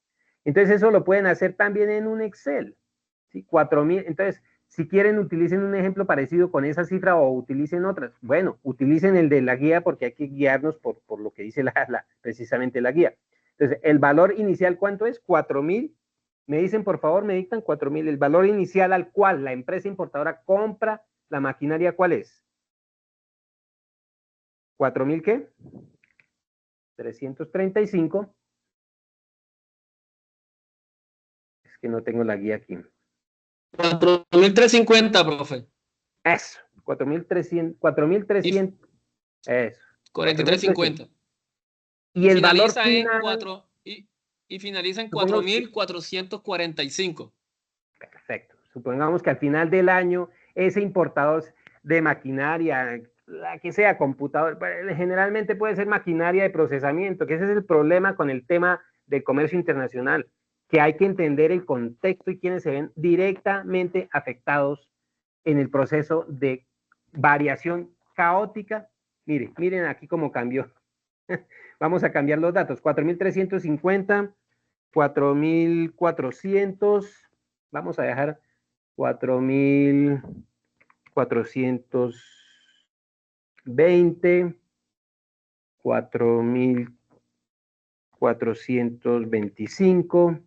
Entonces eso lo pueden hacer también en un Excel, ¿sí? 4.000. Entonces, si quieren, utilicen un ejemplo parecido con esa cifra o utilicen otras. Bueno, utilicen el de la guía porque hay que guiarnos por lo que dice precisamente la guía. Entonces, el valor inicial, ¿cuánto es? 4.000. Me dicen, por favor, me dictan 4.000. El valor inicial al cual la empresa importadora compra la maquinaria, ¿cuál es? ¿4.000 qué? 335. Es que no tengo la guía aquí. 4.350, profe. Eso, 4.300, 4.300. Eso. 43.50. Y el valor final. Y finaliza en 4.445. Perfecto. Supongamos que al final del año, ese importador de maquinaria, la que sea, computador, generalmente puede ser maquinaria de procesamiento, que ese es el problema con el tema del comercio internacional, que hay que entender el contexto y quienes se ven directamente afectados en el proceso de variación caótica. Miren aquí cómo cambió. Vamos a cambiar los datos. 4.350, 4.400, vamos a dejar 4.420, 4.425,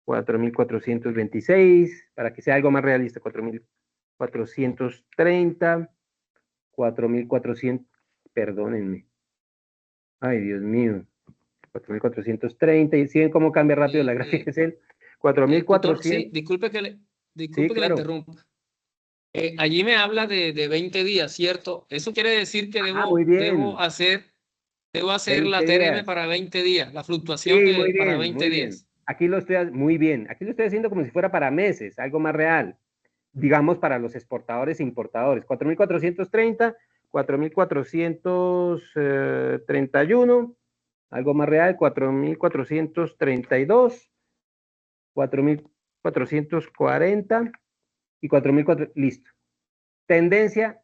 4.426, para que sea algo más realista, 4.430, 4.400, perdónenme. Ay, Dios mío. 4.430, y si ven cómo cambia rápido la gráfica, es el 4.400. Sí, disculpe que le interrumpa. Allí me habla de 20 días, ¿cierto? Eso quiere decir que debo hacer la TRM para 20 días, la fluctuación para 20 días. Aquí lo estoy haciendo como si fuera para meses, algo más real. Digamos para los exportadores e importadores. 4.430, 4.431, algo más real, 4.432, 4.440 y 4.400. Listo. Tendencia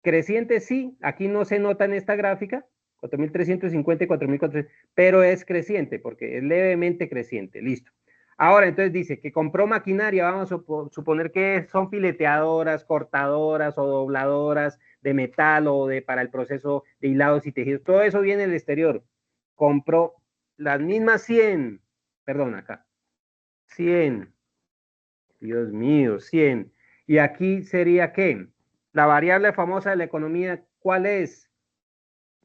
creciente, sí. Aquí no se nota en esta gráfica, 4.350 y 4.400, pero es creciente porque es levemente creciente. Listo. Ahora, entonces dice que compró maquinaria, vamos a suponer que son fileteadoras, cortadoras o dobladoras de metal o para el proceso de hilados y tejidos. Todo eso viene del exterior. Compró las mismas 100, perdón, acá, 100, Dios mío, 100. Y aquí sería ¿qué? La variable famosa de la economía, ¿cuál es?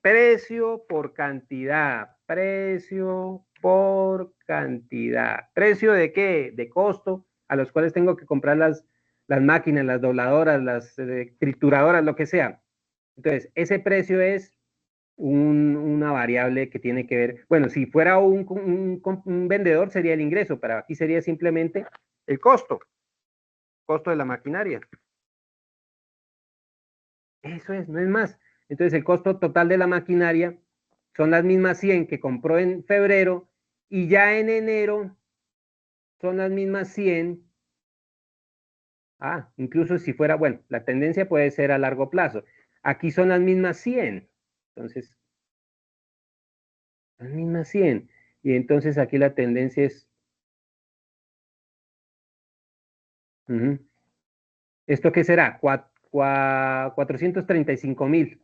Precio por cantidad, precio por cantidad. ¿Precio de qué? De costo, a los cuales tengo que comprar las máquinas, las dobladoras, las trituradoras, lo que sea. Entonces, ese precio es una variable que tiene que ver, bueno, si fuera un vendedor sería el ingreso, pero aquí sería simplemente el costo de la maquinaria. Eso es, no es más. Entonces el costo total de la maquinaria son las mismas 100 que compró en febrero y ya en enero son las mismas 100. Incluso si fuera, bueno, la tendencia puede ser a largo plazo. Aquí son las mismas 100. Entonces, las mismas 100. Y entonces aquí la tendencia es... ¿Esto qué será? 435.000.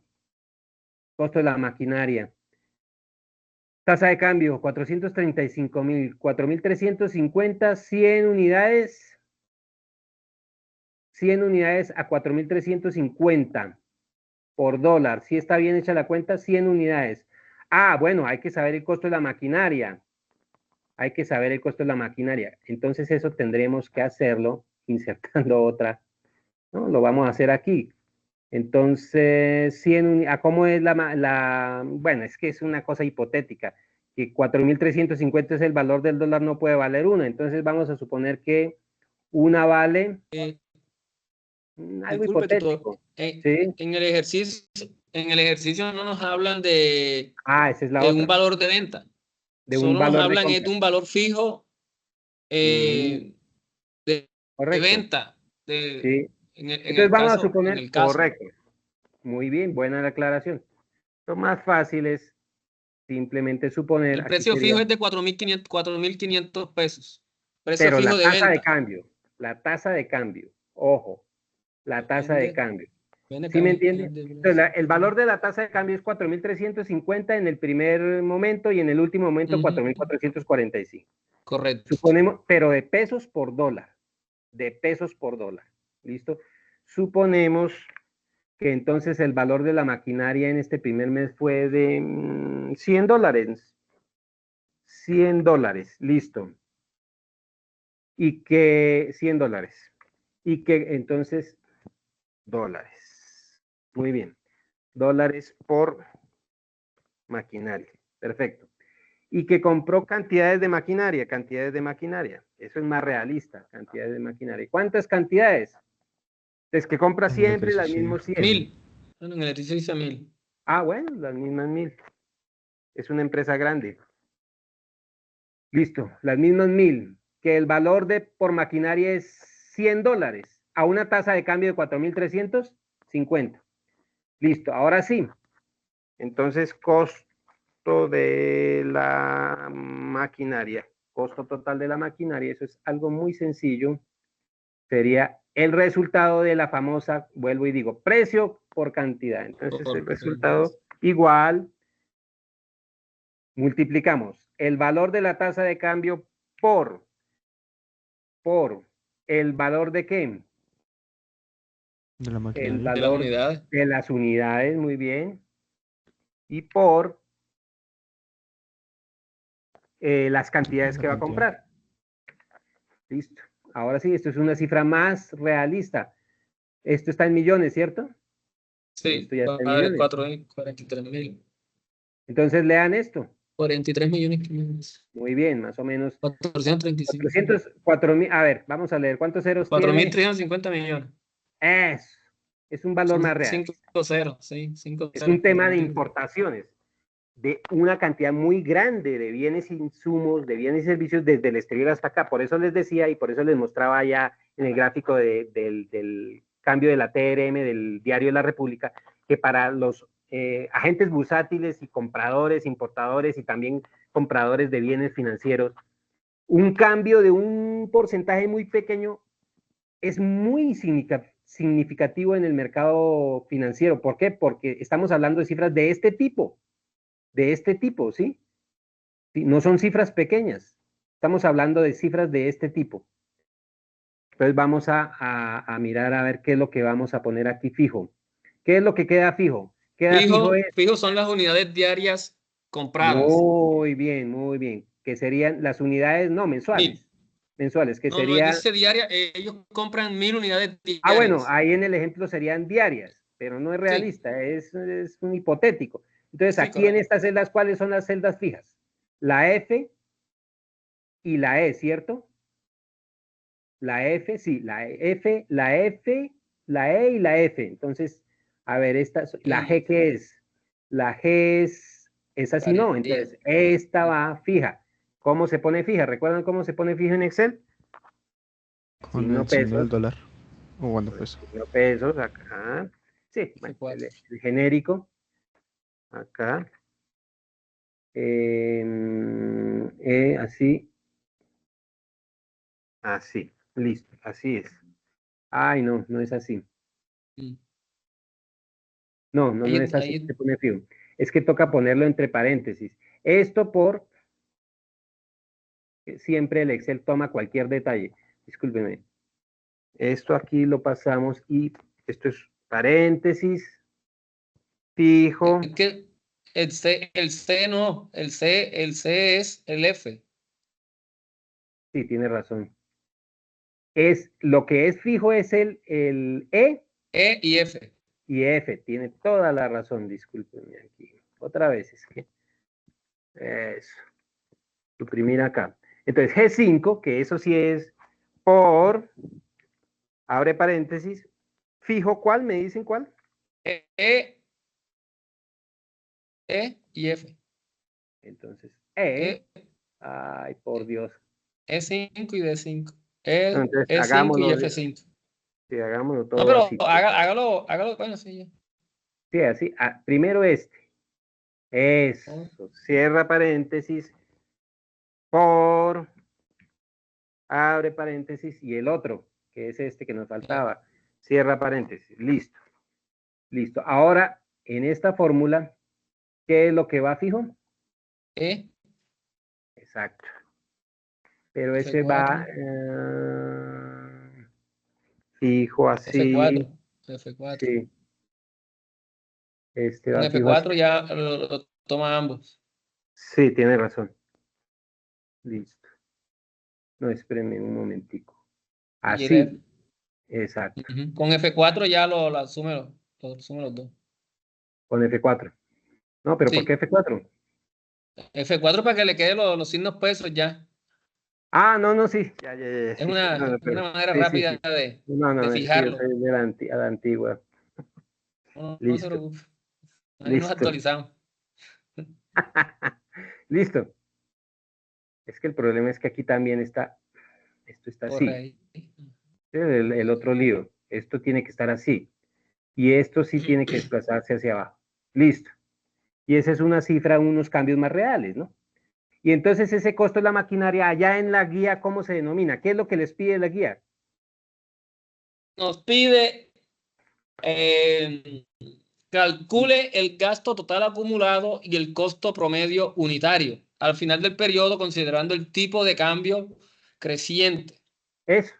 Costo de la maquinaria. Tasa de cambio, 435.000, 4.350, 100 unidades. 100 unidades a 4.350 por dólar. Si está bien hecha la cuenta, 100 unidades. Bueno, hay que saber el costo de la maquinaria. Hay que saber el costo de la maquinaria. Entonces eso tendremos que hacerlo insertando otra, ¿no? Lo vamos a hacer aquí. Entonces, 100 ¿cómo es bueno, es que es una cosa hipotética, que 4.350 es el valor del dólar, no puede valer una. Entonces vamos a suponer que una vale algo hipotético. ¿Sí? En el ejercicio no nos hablan de, esa es la otra. Un valor de venta. Solo nos hablan de un valor fijo de venta. Sí. Entonces vamos a suponer, correcto. Muy bien, buena la aclaración. Lo más fácil es simplemente suponer. El precio fijo es de 4.500 pesos. Precio pero fijo la tasa de de cambio, ojo, la tasa de cambio. ¿Sí me entiende? Entonces, el valor de la tasa de cambio es 4.350 en el primer momento y en el último momento 4.445. Correcto. Suponemos, pero de pesos por dólar. ¿Listo? Suponemos que entonces el valor de la maquinaria en este primer mes fue de $100. $100, listo. Y que $100. Y que entonces dólares. Muy bien. Dólares por maquinaria. Perfecto. Y que compró cantidades de maquinaria. Eso es más realista, cantidades de maquinaria. ¿Cuántas cantidades? Es que compra siempre las mismas 100. 1000. En el ejercicio dice 1000. Ah, bueno, las mismas 1000. Es una empresa grande. Listo, las mismas 1000. Que el valor por maquinaria es $100 a una tasa de cambio de 4.350. Listo, ahora sí. Entonces, costo de la maquinaria. Costo total de la maquinaria, eso es algo muy sencillo. Sería el resultado de la famosa, vuelvo y digo, precio por cantidad. Entonces, el resultado igual, multiplicamos el valor de la tasa de cambio por el valor de ¿qué? De la maquinaria. El valor de las unidades, muy bien. Y por las cantidades que va a comprar. Listo. Ahora sí, esto es una cifra más realista. Esto está en millones, ¿cierto? Sí, esto ya está en millones. 43.000. Entonces lean esto. 43.500.000. Muy bien, más o menos. 435. 4.000. A ver, vamos a leer. ¿Cuántos ceros tiene? 4.350 millones. Es un valor más real. 5-0, sí, 5-0. Es un tema de importaciones, de una cantidad muy grande de bienes e insumos, de bienes y servicios desde el exterior hasta acá. Por eso les decía y por eso les mostraba ya en el gráfico del cambio de la TRM del Diario de la República, que para los agentes bursátiles y compradores, importadores y también compradores de bienes financieros, un cambio de un porcentaje muy pequeño es muy significativo en el mercado financiero. ¿Por qué? Porque estamos hablando de cifras de este tipo, ¿sí? ¿Sí? No son cifras pequeñas, estamos hablando de cifras de este tipo. Entonces vamos a mirar a ver qué es lo que vamos a poner aquí fijo. ¿Qué es lo que queda fijo? Fijo son las unidades diarias compradas. Muy bien. Que serían las unidades, no, mensuales. Mensuales, que sería... No, dice diaria, ellos compran 1000 unidades diarias. Ah, bueno, ahí en el ejemplo serían diarias, pero no es realista, sí. es un hipotético. Entonces, sí, aquí correcto. En estas celdas, ¿cuáles son las celdas fijas? La F y la E, ¿cierto? La F, sí, la F, la E y la F. Entonces, a ver, la G, ¿qué es? La G es así, no. Entonces, esta va fija. ¿Cómo se pone fija? ¿Recuerdan cómo se pone fija en Excel? Con el signo del dólar. ¿O cuánto peso? Pesos, acá. Sí, bueno, el genérico. Acá. Así. Así. Listo. Así es. Ay, no, no es así. No es así. Se pone fijo. Es que toca ponerlo entre paréntesis. Esto por... Siempre el Excel toma cualquier detalle. Discúlpenme. Esto aquí lo pasamos y esto es paréntesis. Fijo. Es que el C no, el C es el F. Sí, tiene razón. Lo que es fijo es el E. E y F. Y F, tiene toda la razón, discúlpenme aquí. Otra vez, es que... Eso. Suprimir acá. Entonces, G5, que eso sí es por... Abre paréntesis. Fijo, ¿cuál? ¿Me dicen cuál? E y F. Entonces, E. Ay, por Dios. E5 y D5. E5 hagámoslo, y F5. Sí, hagámoslo todo. No, pero así. hágalo, bueno, sí. Ya. Sí, así. Primero este. Eso. Cierra paréntesis. Por. abre paréntesis, y el otro, que es este que nos faltaba, cierra paréntesis, listo. Listo. Ahora, en esta fórmula, ¿qué es lo que va fijo? E. Exacto. Pero ese F4. va fijo así. F4. Sí. Este Con va fijo F4 así. ya lo toma ambos. Sí, tiene razón. Listo. No, espérenme un momentico. Así. Exacto. Con F4 ya lo asume los dos. Con F4. No, pero Sí. ¿por qué F4? F4 para que le queden los signos pesos ya. Ah, no, sí. Ya, Es sí. una manera rápida de fijarlo. Yo soy de la antigua. No se preocupe. Ahí nos Listo. actualizamos. Listo. Es que el problema es que aquí también está, esto está así. Ahí. El otro lío. Esto tiene que estar así. Y esto sí tiene que desplazarse hacia abajo. Listo. Y esa es una cifra, unos cambios más reales, ¿no? Y entonces ese costo de la maquinaria, allá en la guía, ¿cómo se denomina? ¿Qué es lo que les pide la guía? Nos pide calcule el gasto total acumulado y el costo promedio unitario al final del periodo, considerando el tipo de cambio creciente. Eso,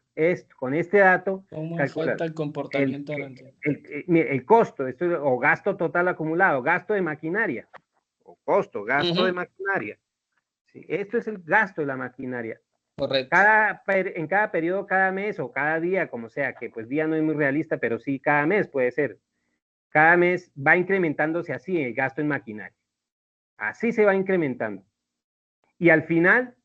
con este dato, ¿Cómo calcula afecta el comportamiento el costo, o gasto total acumulado, gasto de maquinaria, o costo, gasto de maquinaria. Sí, esto es el gasto de la maquinaria. Correcto. En cada periodo, cada mes o cada día, como sea, que pues día no es muy realista, pero sí cada mes puede ser. Cada mes va incrementándose así el gasto en maquinaria. Así se va incrementando. Y al final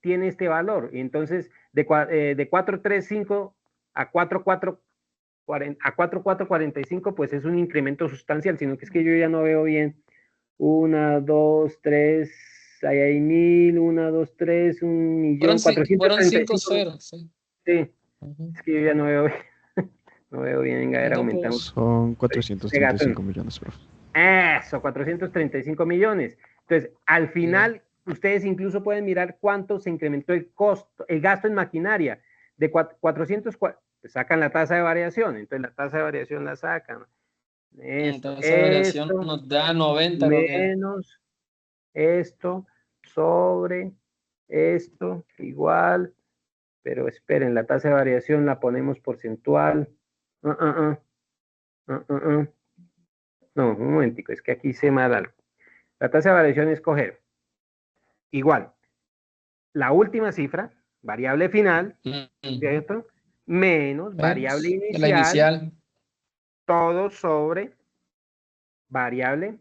tiene este valor. Y entonces, de 435 a 4445, pues es un incremento sustancial, sino que es que yo ya no veo bien. 1, 2, 3, ahí hay 1000, 1, 2, 3, 1.435.000. Fueron 5 ceros. Sí. Sí, es que yo ya no veo bien. No veo bien, a ver, aumentamos. Son 435 millones, profe. Eso, 435 millones. Entonces, al final, ustedes incluso pueden mirar cuánto se incrementó el costo, el gasto en maquinaria. De 400, sacan la tasa de variación. Entonces, la tasa de variación la sacan. Esto nos da 90. Menos esto sobre esto igual. Pero esperen, la tasa de variación la ponemos porcentual. No, un momentico, es que aquí hice mal algo. La tasa de variación es coger igual la última cifra, variable final, ¿cierto? Menos variable inicial, todo sobre variable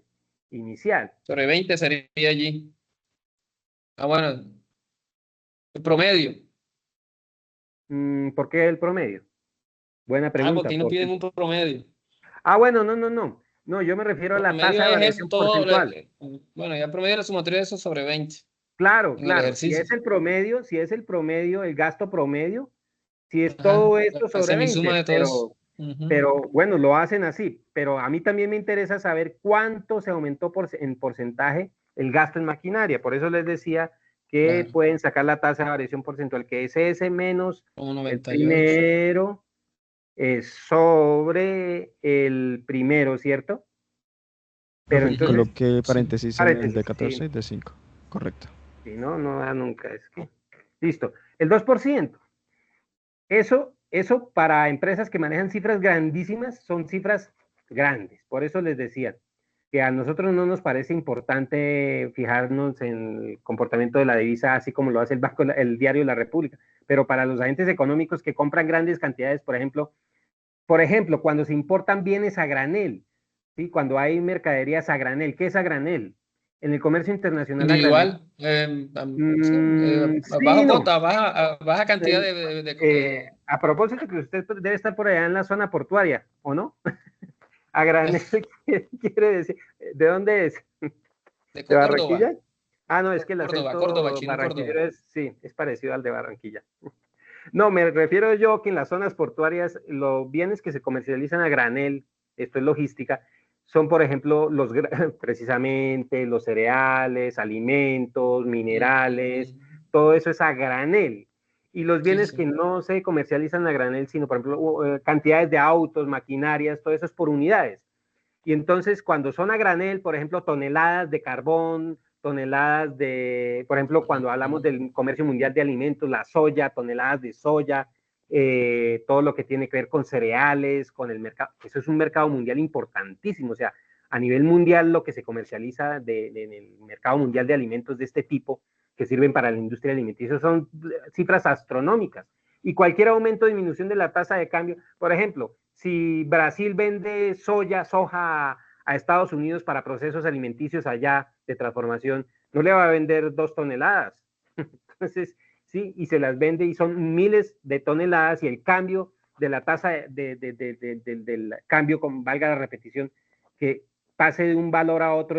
inicial. Sobre 20 sería allí. Ah, bueno, el promedio. ¿Por qué el promedio? Buena pregunta. Porque no piden un promedio. Bueno, no. No, yo me refiero a la tasa de variación porcentual. Bueno, ya promedio la sumatoria de eso sobre 20. Claro. Si es el promedio, el gasto promedio, si es todo esto sobre 20, pero bueno, lo hacen así. Pero a mí también me interesa saber cuánto se aumentó en porcentaje el gasto en maquinaria. Por eso les decía que pueden sacar la tasa de variación porcentual, que es ese menos el primero sobre el primero, ¿cierto? Pero entonces coloqué paréntesis en el de 14 y de 5, correcto. Sí, no da nunca, es que... Listo, el 2%. Eso para empresas que manejan cifras grandísimas, son cifras grandes. Por eso les decía que a nosotros no nos parece importante fijarnos en el comportamiento de la divisa, así como lo hace el diario La República. Pero para los agentes económicos que compran grandes cantidades, por ejemplo, cuando se importan bienes a granel, ¿sí? Cuando hay mercaderías a granel, ¿qué es a granel? En el comercio internacional individual, baja cantidad de a propósito que usted debe estar por allá en la zona portuaria, ¿o no? A granel, ¿qué quiere decir? ¿De dónde es? ¿De Barranquilla? No, es que el acento barranquillero es parecido al de Barranquilla. No, me refiero yo que en las zonas portuarias los bienes que se comercializan a granel, esto es logística, son por ejemplo precisamente los cereales, alimentos, minerales, todo eso es a granel. Y los bienes que no se comercializan a granel, sino, por ejemplo, cantidades de autos, maquinarias, todo eso es por unidades. Y entonces, cuando son a granel, por ejemplo, toneladas de carbón, toneladas de, por ejemplo, cuando hablamos del comercio mundial de alimentos, la soya, toneladas de soya, todo lo que tiene que ver con cereales, con el mercado, eso es un mercado mundial importantísimo, o sea, a nivel mundial lo que se comercializa en el mercado mundial de alimentos de este tipo, que sirven para la industria alimenticia, son cifras astronómicas. Y cualquier aumento o disminución de la tasa de cambio, por ejemplo, si Brasil vende soja a Estados Unidos para procesos alimenticios allá de transformación, no le va a vender 2 toneladas. Entonces, sí, y se las vende y son miles de toneladas y el cambio de la tasa del cambio, con valga la repetición, que pase de un valor a otro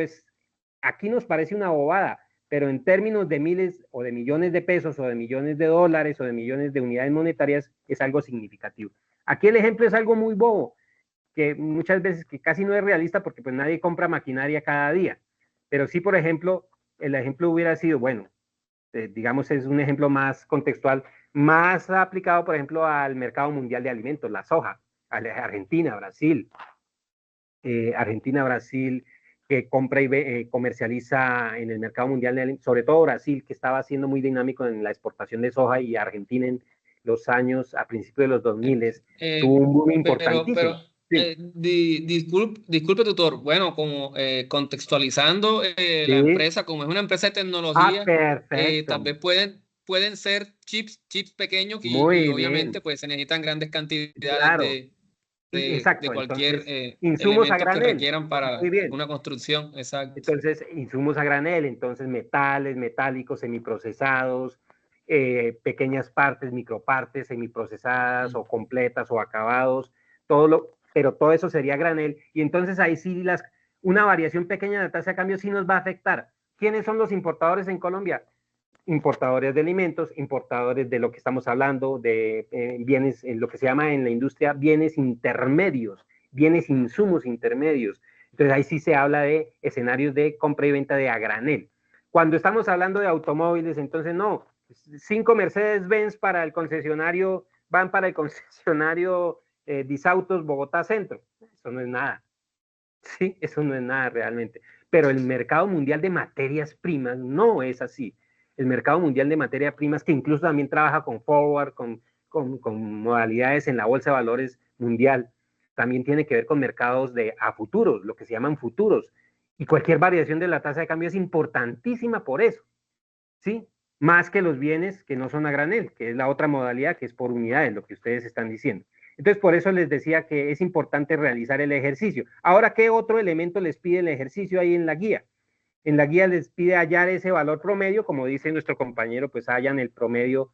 aquí nos parece una bobada, pero en términos de miles o de millones de pesos o de millones de dólares o de millones de unidades monetarias es algo significativo. Aquí el ejemplo es algo muy bobo, que muchas veces que casi no es realista porque pues nadie compra maquinaria cada día, pero sí, por ejemplo, el ejemplo hubiera sido, bueno, digamos es un ejemplo más contextual, más aplicado, por ejemplo, al mercado mundial de alimentos, la soja, Argentina, Brasil, que compra y comercializa en el mercado mundial de alimentos, sobre todo Brasil, que estaba siendo muy dinámico en la exportación de soja, y Argentina en los años, a principios de los 2000, tuvo un boom importantísimo. Disculpe, tutor. Bueno, como contextualizando la empresa, como es una empresa de tecnología, tal vez pueden ser chips pequeños y obviamente pues se necesitan grandes cantidades de cualquier insumos a elemento que granel requieran para una construcción. Exacto. Entonces, insumos a granel, entonces metales, metálicos, semiprocesados, pequeñas partes, micropartes, semiprocesadas o completas o acabados, pero todo eso sería granel. Y entonces ahí sí una variación pequeña de la tasa de cambio sí nos va a afectar. ¿Quiénes son los importadores en Colombia? Importadores de alimentos, importadores de lo que estamos hablando, de bienes, lo que se llama en la industria bienes intermedios, bienes insumos intermedios. Entonces ahí sí se habla de escenarios de compra y venta de a granel. Cuando estamos hablando de automóviles, entonces no, 5 Mercedes-Benz para el concesionario, van para el concesionario Disautos Bogotá Centro. Eso no es nada. Sí, eso no es nada realmente. Pero el mercado mundial de materias primas no es así. El mercado mundial de materias primas, que incluso también trabaja con forward, con modalidades en la bolsa de valores mundial, también tiene que ver con mercados a futuros, lo que se llaman futuros. Y cualquier variación de la tasa de cambio es importantísima por eso, ¿sí? Más que los bienes que no son a granel, que es la otra modalidad, que es por unidades, lo que ustedes están diciendo. Entonces, por eso les decía que es importante realizar el ejercicio. Ahora, ¿qué otro elemento les pide el ejercicio ahí en la guía? En la guía les pide hallar ese valor promedio, como dice nuestro compañero, pues hallan el promedio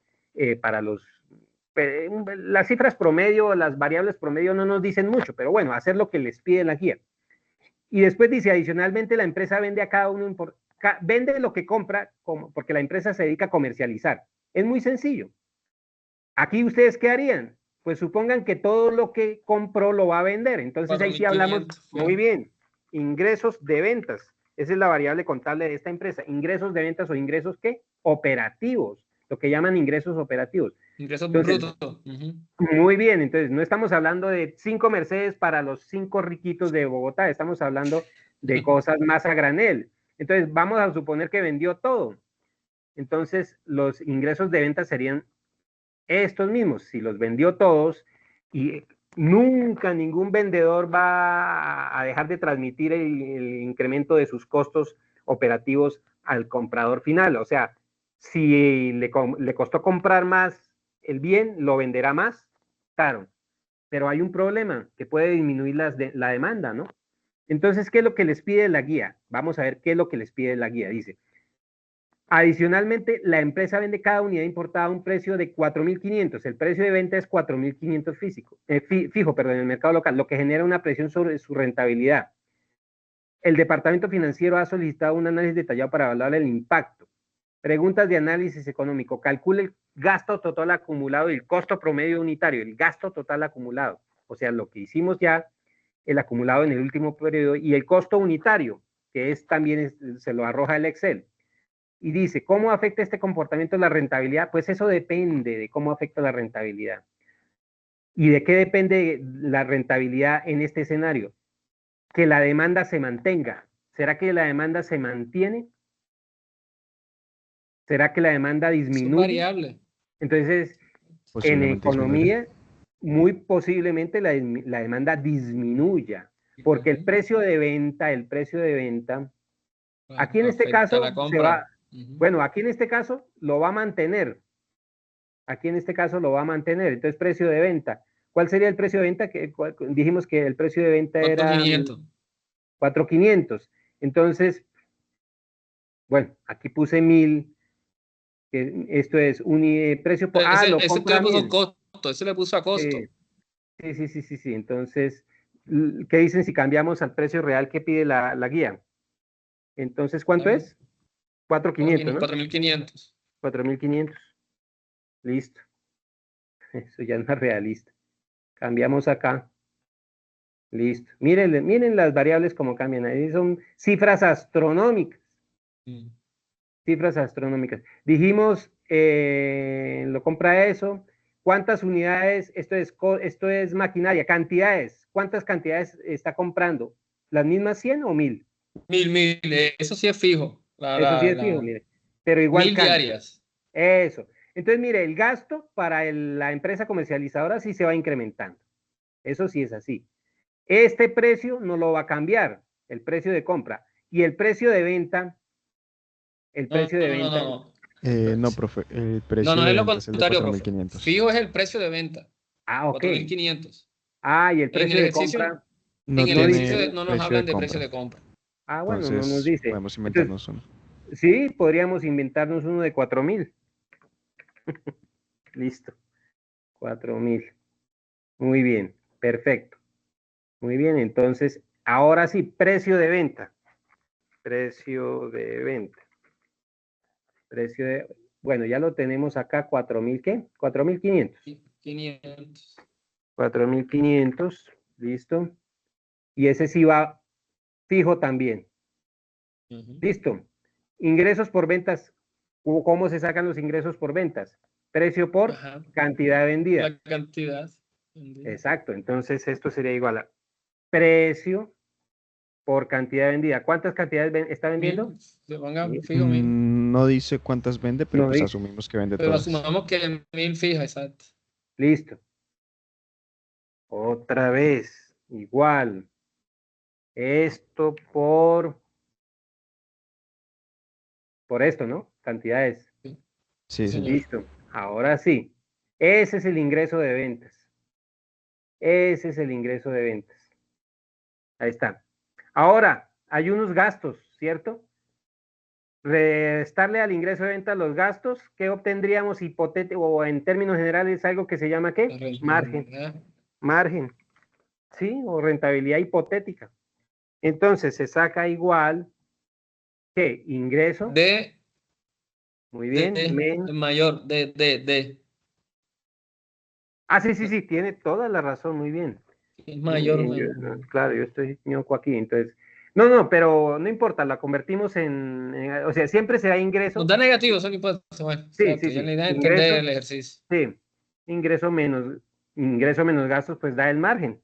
para las cifras promedio, las variables promedio no nos dicen mucho, pero bueno, hacer lo que les pide la guía. Y después dice, adicionalmente la empresa vende a cada uno, vende lo que compra, porque la empresa se dedica a comercializar. Es muy sencillo. Aquí ustedes, ¿qué harían? Pues supongan que todo lo que compró lo va a vender. Entonces ahí sí hablamos, muy bien, ingresos de ventas. Esa es la variable contable de esta empresa. Ingresos de ventas o ingresos, ¿qué? Operativos, lo que llaman ingresos operativos. Ingresos brutos. Muy bien, entonces no estamos hablando de 5 Mercedes para los 5 riquitos de Bogotá, estamos hablando de cosas más a granel. Entonces vamos a suponer que vendió todo. Entonces los ingresos de ventas serían estos mismos, si los vendió todos, y nunca ningún vendedor va a dejar de transmitir el incremento de sus costos operativos al comprador final. O sea, si le costó comprar más el bien, lo venderá más caro. Pero hay un problema que puede disminuir la demanda, ¿no? Entonces, ¿qué es lo que les pide la guía? Vamos a ver qué es lo que les pide la guía. Dice, adicionalmente, la empresa vende cada unidad importada a un precio de 4.500. El precio de venta es 4.500 fijo, en el mercado local, lo que genera una presión sobre su rentabilidad. El departamento financiero ha solicitado un análisis detallado para evaluar el impacto. Preguntas de análisis económico. Calcule el gasto total acumulado y el costo promedio unitario. El gasto total acumulado. O sea, lo que hicimos ya, el acumulado en el último periodo, y el costo unitario, que es también se lo arroja el Excel. Y dice, ¿cómo afecta este comportamiento la rentabilidad? Pues eso depende de cómo afecta la rentabilidad. ¿Y de qué depende la rentabilidad en este escenario? Que la demanda se mantenga. ¿Será que la demanda se mantiene? ¿Será que la demanda disminuye? Es variable. Entonces, en economía, muy posiblemente la demanda disminuya, porque el precio de venta, aquí en este caso se va, bueno, aquí en este caso lo va a mantener. Aquí en este caso lo va a mantener. Entonces, precio de venta. ¿Cuál sería el precio de venta? Dijimos que el precio de venta era 4.500. Entonces, bueno, aquí puse 1.000. Que esto es un precio por... lo compra le puso costo, ese le puso a costo. Sí. Entonces, ¿qué dicen si cambiamos al precio real que pide la guía? Entonces, ¿cuánto es? 4.500, ¿no? 4.500. 4.500. Listo. Eso ya no es realista. Cambiamos acá. Listo. Miren las variables como cambian. Ahí son cifras astronómicas. Cifras astronómicas. Dijimos, lo compra eso. ¿Cuántas unidades? Esto es maquinaria, cantidades. ¿Cuántas cantidades está comprando? ¿Las mismas 100 o 1.000? 1.000, eso sí es fijo. Eso sí es fijo, mire. Pero igual 1.000 diarias. Eso. Entonces, mire, el gasto para la empresa comercializadora sí se va incrementando. Eso sí es así. Este precio no lo va a cambiar, el precio de compra. Y el precio de venta, No, profe, el precio no de es lo venta es el de contrario, profe. 4.500. Fijo es el precio de venta. Ah, ok. 4.500. Y el precio de compra. En el ejercicio no nos hablan de precio de compra. Ah, bueno, entonces, no nos dice. Podemos inventarnos uno. Sí, podríamos inventarnos uno de 4.000. Listo. 4.000. Muy bien, perfecto. Muy bien, entonces, ahora sí, precio de venta. Precio de venta. Bueno, ya lo tenemos acá, 4.000, ¿qué? 4.500. 500. 4.500, listo. Y ese sí va fijo también. Listo. Ingresos por ventas. ¿Cómo se sacan los ingresos por ventas? Precio por cantidad vendida. La cantidad vendida. Exacto. Entonces, esto sería igual a precio por cantidad vendida. ¿Cuántas cantidades está vendiendo? No dice cuántas vende, pero pues asumimos que vende todas. Pero asumamos que 1.000 fija, exacto. Listo. Otra vez, igual. Esto por esto, ¿no? Cantidades. Sí, señor. Listo. Ahora sí. Ese es el ingreso de ventas. Ese es el ingreso de ventas. Ahí está. Ahora, hay unos gastos, ¿cierto? Restarle al ingreso de ventas los gastos, ¿qué obtendríamos hipotético o en términos generales algo que se llama ¿qué? Margen. Margen. ¿Sí? O rentabilidad hipotética. Entonces, se saca igual que ingreso. Muy bien. Mayor, de. Sí, tiene toda la razón, muy bien. Es mayor. Claro, yo estoy ñoco aquí, entonces. No, pero no importa, la convertimos o sea, siempre será ingreso. Nos da negativo, son impuestos. Bueno, sí. Ya la idea es entender el ejercicio. Sí, ingreso menos gastos, pues da el margen.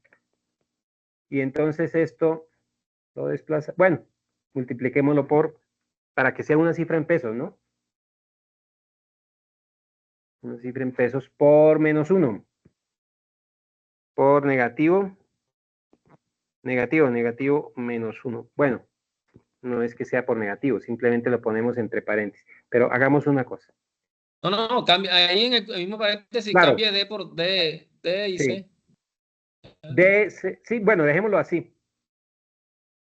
Y entonces esto lo desplaza. Bueno, multipliquémoslo para que sea una cifra en pesos, ¿no? Una cifra en pesos por -1. Por negativo -1. Bueno, no es que sea por negativo, simplemente lo ponemos entre paréntesis. Pero hagamos una cosa. No, cambia. Ahí en el mismo paréntesis cambia D por D y C. Sí, bueno, dejémoslo así.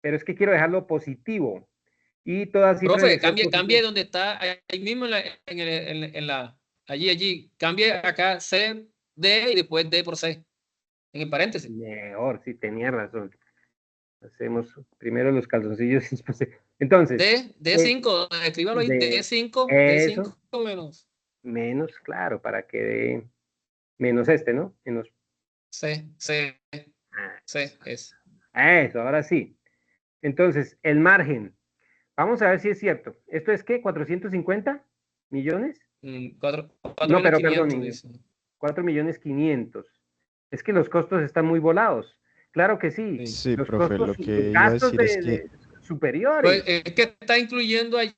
Pero es que quiero dejarlo positivo. Y todas cifras. Profe, cambie donde está, ahí mismo allí, cambie acá C, D y después D por C. En el paréntesis. Mejor, sí, tenía razón. Hacemos primero los calzoncillos. Entonces. D5, escríbalo ahí, D5 menos. Menos, claro, para que dé menos este, ¿no? Menos. C, es. Eso, ahora sí. Entonces, el margen. Vamos a ver si es cierto. ¿Esto es qué? ¿450 millones? 4 no, pero perdón, 4 millones 500. Es que los costos están muy volados. Claro que sí. Sí, los profe, costos, lo que gastos iba a decir es que superiores. Pues, es que está incluyendo allí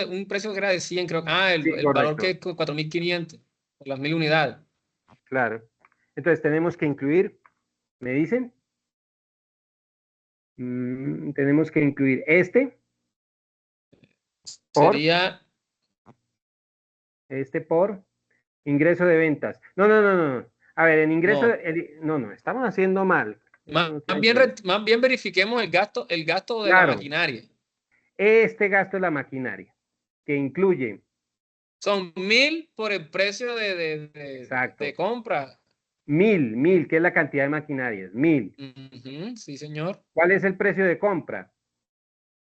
un precio que era de 100, creo. El valor que es 4.500, por las 1.000 unidades. Claro. Entonces tenemos que incluir, ¿me dicen? Tenemos que incluir sería por ingreso de ventas. No. A ver, en ingreso, no, estamos haciendo mal. Más bien verifiquemos el gasto de la maquinaria. Este gasto de la maquinaria, que incluye. Son 1.000 por el precio de compra. 1.000, que es la cantidad de maquinarias, 1.000. Sí, señor. ¿Cuál es el precio de compra?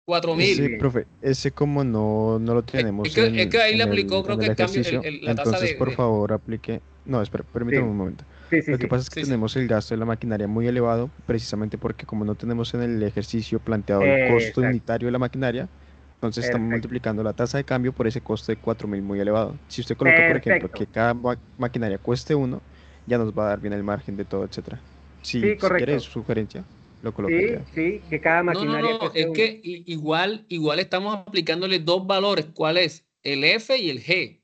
4.000. Sí, profe, ese como no lo tenemos. Es que ahí le aplicó, creo que el cambio, la tasa entonces, por favor, aplique. No, espera, permítame un momento. Lo que pasa es que tenemos el gasto de la maquinaria muy elevado, precisamente porque como no tenemos en el ejercicio planteado el costo unitario de la maquinaria, entonces estamos multiplicando la tasa de cambio por ese costo de 4.000 muy elevado. Si usted coloca, por ejemplo, que cada maquinaria cueste 1, ya nos va a dar bien el margen de todo, etcétera. Si quiere su sugerencia, lo colocaría. Sí, que cada maquinaria cueste 1. Que igual estamos aplicándole dos valores. ¿Cuál es? El F y el G.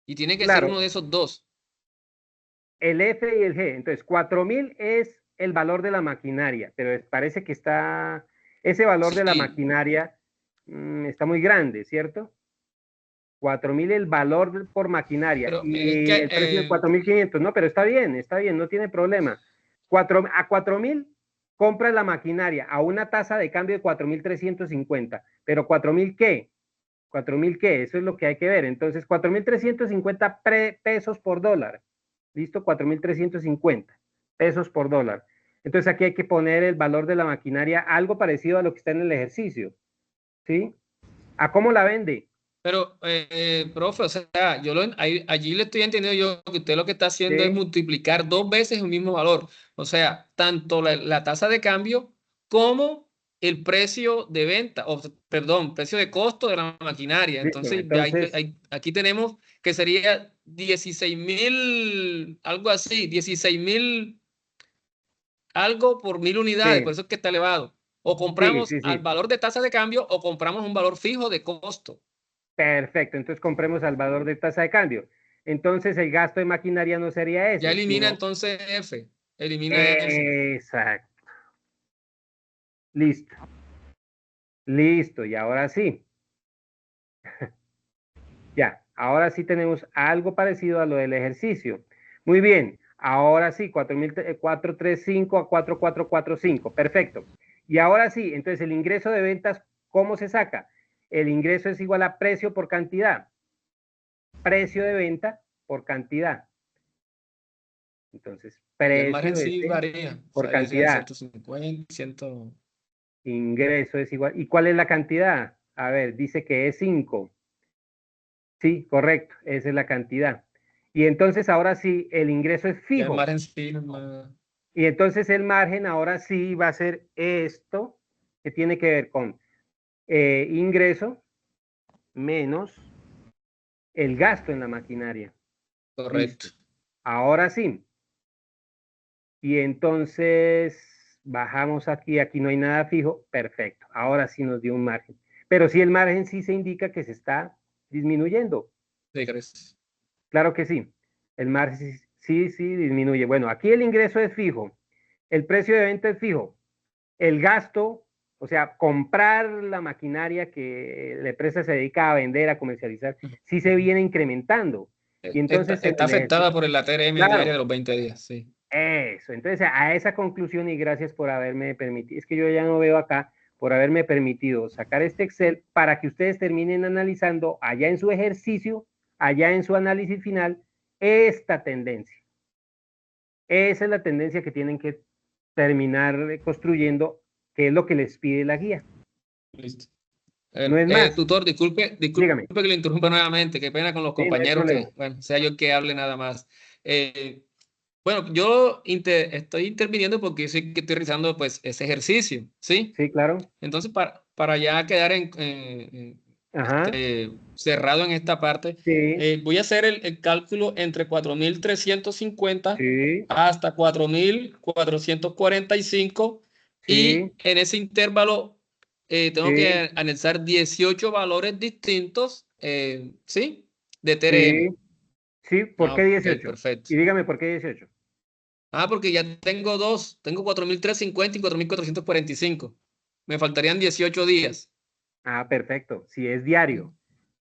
Y tiene que ser uno de esos dos. El F y el G. Entonces, 4.000 es el valor de la maquinaria, pero parece que ese valor de la maquinaria está muy grande, ¿cierto? 4.000 el valor por maquinaria. Pero y el precio de 4.500. No, pero está bien, no tiene problema. A 4.000 compras la maquinaria a una tasa de cambio de 4.350. Pero 4.000 ¿qué? 4.000 ¿qué? Eso es lo que hay que ver. Entonces, 4.350 pesos por dólar. ¿Listo? 4.350 pesos por dólar. Entonces aquí hay que poner el valor de la maquinaria algo parecido a lo que está en el ejercicio. ¿Sí? ¿A cómo la vende? Pero, profe, o sea, allí le estoy entendiendo yo que usted lo que está haciendo es multiplicar 2 veces el mismo valor. O sea, tanto la tasa de cambio como el precio de venta, precio de costo de la maquinaria. Entonces aquí tenemos que sería 16.000, algo así, 16.000 algo por 1.000 unidades, por eso es que está elevado. O compramos al valor de tasa de cambio o compramos un valor fijo de costo. Perfecto, entonces compremos al valor de tasa de cambio. Entonces el gasto de maquinaria no sería ese. Ya elimina entonces F. Exacto. Listo, y ahora sí. Ya, ahora sí tenemos algo parecido a lo del ejercicio. Muy bien, ahora sí, 435 a 4445, perfecto. Y ahora sí, entonces el ingreso de ventas, ¿cómo se saca? El ingreso es igual a precio por cantidad. Precio de venta por cantidad. Entonces, precio por cantidad. 150, 100. Ingreso es igual. ¿Y cuál es la cantidad? A ver, dice que es 5. Sí, correcto, esa es la cantidad. Y entonces ahora sí, el ingreso es fijo. El margen y entonces el margen ahora sí va a ser esto, que tiene que ver con ingreso menos el gasto en la maquinaria. Correcto. ¿Listo? Ahora sí. Y entonces bajamos aquí no hay nada fijo, perfecto. Ahora sí nos dio un margen. Pero sí el margen sí se indica que se está disminuyendo. Sí, gracias. Claro que sí. El margen sí disminuye. Bueno, aquí el ingreso es fijo. El precio de venta es fijo. El gasto, o sea, comprar la maquinaria que la empresa se dedica a vender, a comercializar, sí se viene incrementando. Y entonces está afectada por la TRM diaria de los 20 días, sí. Eso, entonces a esa conclusión, y gracias por haberme permitido, es que yo ya no veo acá, por haberme permitido sacar este Excel para que ustedes terminen analizando allá en su ejercicio, allá en su análisis final, esta tendencia. Esa es la tendencia que tienen que terminar construyendo, que es lo que les pide la guía. Listo. No es más. Tutor, disculpe que le interrumpa nuevamente, qué pena con los compañeros, no bueno, sea yo el que hable nada más. Bueno, yo estoy interviniendo porque sí que estoy realizando pues ese ejercicio, ¿sí? Sí, claro. Entonces, para ya quedar cerrado en esta parte, sí. Voy a hacer el cálculo entre 4.350 Sí. hasta 4.445 y Sí. en ese intervalo tengo Sí. que anexar 18 valores distintos, ¿sí? De TRM. Sí. Sí, ¿por Ah, qué ok, 18? perfecto. Y dígame por qué 18. Porque ya tengo dos, tengo 4.350 y 4.445. Me faltarían 18 días. Perfecto. Si es diario.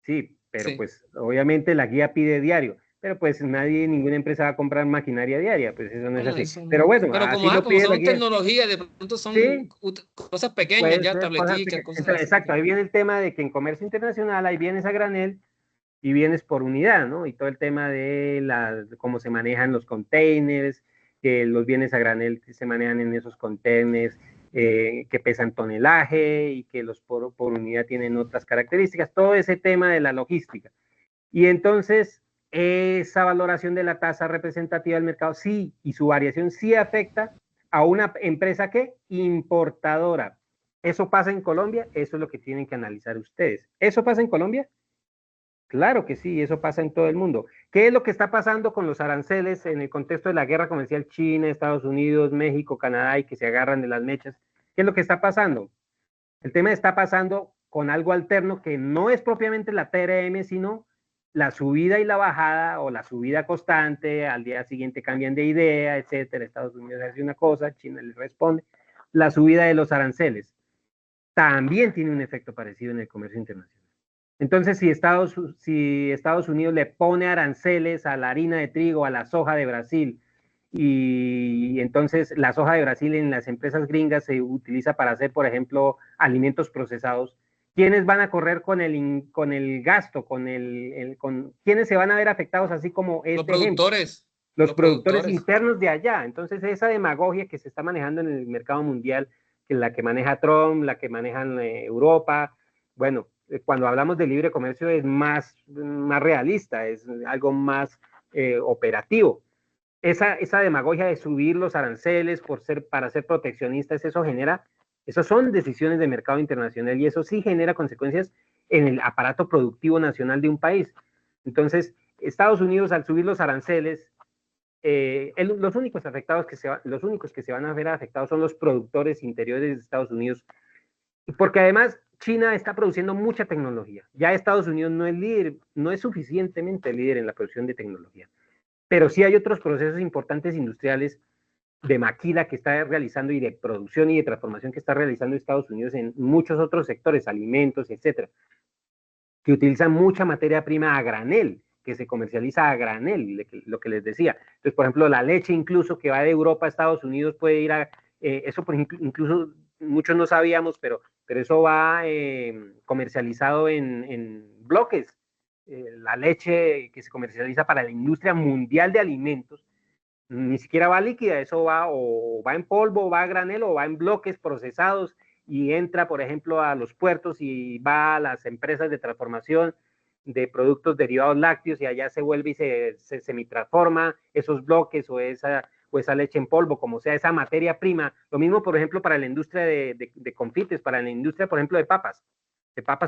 Sí, pero Sí. pues obviamente la guía pide diario. Pero pues ninguna empresa va a comprar maquinaria diaria, pues eso no es Bueno, así. eso Pero no. bueno, Pero así lo como pide la son guía. tecnologías, de pronto son Sí, cosas pequeñas, puede ya ser cosas tableticas, pequeñas. cosas Entonces, así. exacto, ahí viene el tema de que en comercio internacional hay bienes a granel y bienes por unidad, ¿no? Y todo el tema de cómo se manejan los containers, que los bienes a granel se manejan en esos containers que pesan tonelaje y que los por unidad tienen otras características, todo ese tema de la logística. Y entonces, esa valoración de la tasa representativa del mercado sí, y su variación sí afecta a una empresa que importadora. ¿Eso pasa en Colombia? Eso es lo que tienen que analizar ustedes. ¿Eso pasa en Colombia? Claro que sí, eso pasa en todo el mundo. ¿Qué es lo que está pasando con los aranceles en el contexto de la guerra comercial China, Estados Unidos, México, Canadá y que se agarran de las mechas? ¿Qué es lo que está pasando? El tema está pasando con algo alterno que no es propiamente la TRM, sino la subida y la bajada o la subida constante, al día siguiente cambian de idea, etcétera. Estados Unidos hace una cosa, China le responde. La subida de los aranceles también tiene un efecto parecido en el comercio internacional. Entonces, si Estados Unidos le pone aranceles a la harina de trigo, a la soja de Brasil, y entonces la soja de Brasil en las empresas gringas se utiliza para hacer, por ejemplo, alimentos procesados, ¿quiénes van a correr con el gasto? ¿Quiénes se van a ver afectados así como Los este ejemplo? productores, Los los productores productores. internos de allá. Entonces, esa demagogia que se está manejando en el mercado mundial, que la que maneja Trump, la que manejan Europa, bueno, cuando hablamos de libre comercio es más realista, es algo más operativo. Esa demagogia de subir los aranceles para ser proteccionistas, eso son decisiones de mercado internacional y eso sí genera consecuencias en el aparato productivo nacional de un país. Entonces, Estados Unidos al subir los aranceles, los únicos que se van a ver afectados son los productores interiores de Estados Unidos, porque además China está produciendo mucha tecnología. Ya Estados Unidos no es líder, no es suficientemente líder en la producción de tecnología, pero sí hay otros procesos importantes industriales de maquila que está realizando y de producción y de transformación que está realizando Estados Unidos en muchos otros sectores, alimentos, etcétera, que utilizan mucha materia prima a granel, que se comercializa a granel, lo que les decía. Entonces, por ejemplo, la leche incluso que va de Europa a Estados Unidos puede ir eso por incluso muchos no sabíamos, pero eso va comercializado en bloques. La leche que se comercializa para la industria mundial de alimentos, ni siquiera va líquida, eso va o va en polvo, o va a granel o va en bloques procesados y entra, por ejemplo, a los puertos y va a las empresas de transformación de productos derivados lácteos y allá se vuelve y se semitransforma esos bloques o esa leche en polvo, como sea, esa materia prima. Lo mismo, por ejemplo, para la industria de confites, para la industria, por ejemplo, de papas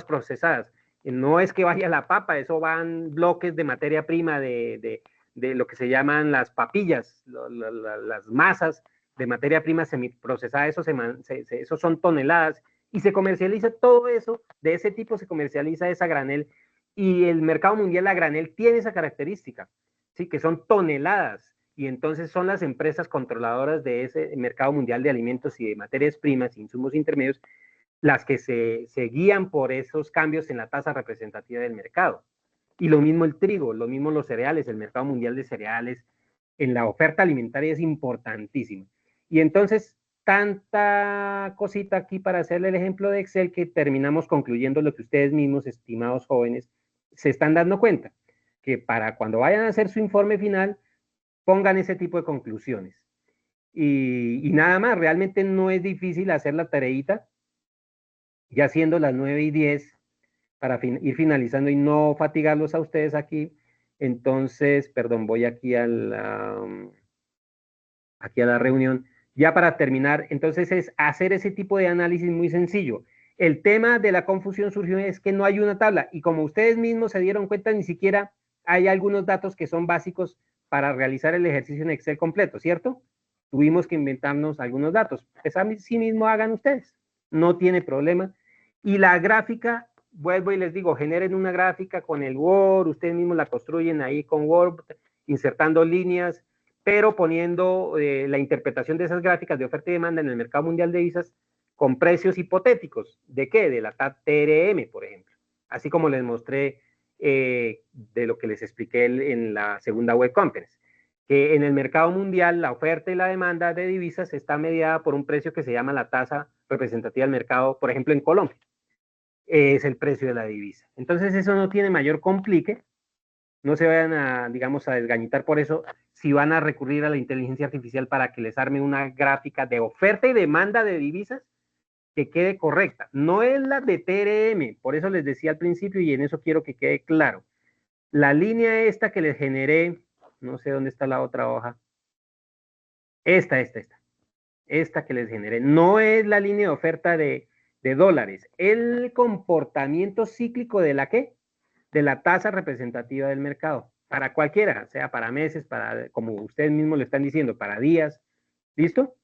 procesadas. No es que vaya la papa, eso van bloques de materia prima de lo que se llaman las papillas, las masas de materia prima semiprocesada, eso son toneladas, y se comercializa todo eso, de ese tipo se comercializa esa granel, y el mercado mundial a granel tiene esa característica, ¿sí? Que son toneladas, y entonces son las empresas controladoras de ese mercado mundial de alimentos y de materias primas, insumos intermedios, las que se guían por esos cambios en la tasa representativa del mercado. Y lo mismo el trigo, lo mismo los cereales, el mercado mundial de cereales en la oferta alimentaria es importantísimo. Y entonces, tanta cosita aquí para hacerle el ejemplo de Excel que terminamos concluyendo lo que ustedes mismos, estimados jóvenes, se están dando cuenta, que para cuando vayan a hacer su informe final, pongan ese tipo de conclusiones. Y nada más, realmente no es difícil hacer la tareita, ya siendo las 9:10, para ir finalizando y no fatigarlos a ustedes aquí. Entonces, perdón, voy aquí aquí a la reunión. Ya para terminar, entonces es hacer ese tipo de análisis muy sencillo. El tema de la confusión surgió es que no hay una tabla y como ustedes mismos se dieron cuenta, ni siquiera hay algunos datos que son básicos para realizar el ejercicio en Excel completo, ¿cierto? Tuvimos que inventarnos algunos datos. Pues a sí mismo hagan ustedes, no tiene problema. Y la gráfica, vuelvo y les digo, generen una gráfica con el Word, ustedes mismos la construyen ahí con Word, insertando líneas, pero poniendo la interpretación de esas gráficas de oferta y demanda en el mercado mundial de divisas con precios hipotéticos. ¿De qué? De la TRM, por ejemplo. Así como les mostré de lo que les expliqué en la segunda web conference. Que en el mercado mundial la oferta y la demanda de divisas está mediada por un precio que se llama la tasa representativa del mercado, por ejemplo, en Colombia. Es el precio de la divisa. Entonces eso no tiene mayor complique. No se vayan a, digamos, a desgañitar por eso si van a recurrir a la inteligencia artificial para que les arme una gráfica de oferta y demanda de divisas que quede correcta. No es la de TRM, por eso les decía al principio y en eso quiero que quede claro. La línea esta que les generé, no sé dónde está la otra hoja. Esta que les generé, no es la línea de oferta de dólares. El comportamiento cíclico de la ¿qué? De la tasa representativa del mercado, para cualquiera, sea para meses, para, como ustedes mismos le están diciendo, para días, ¿listo?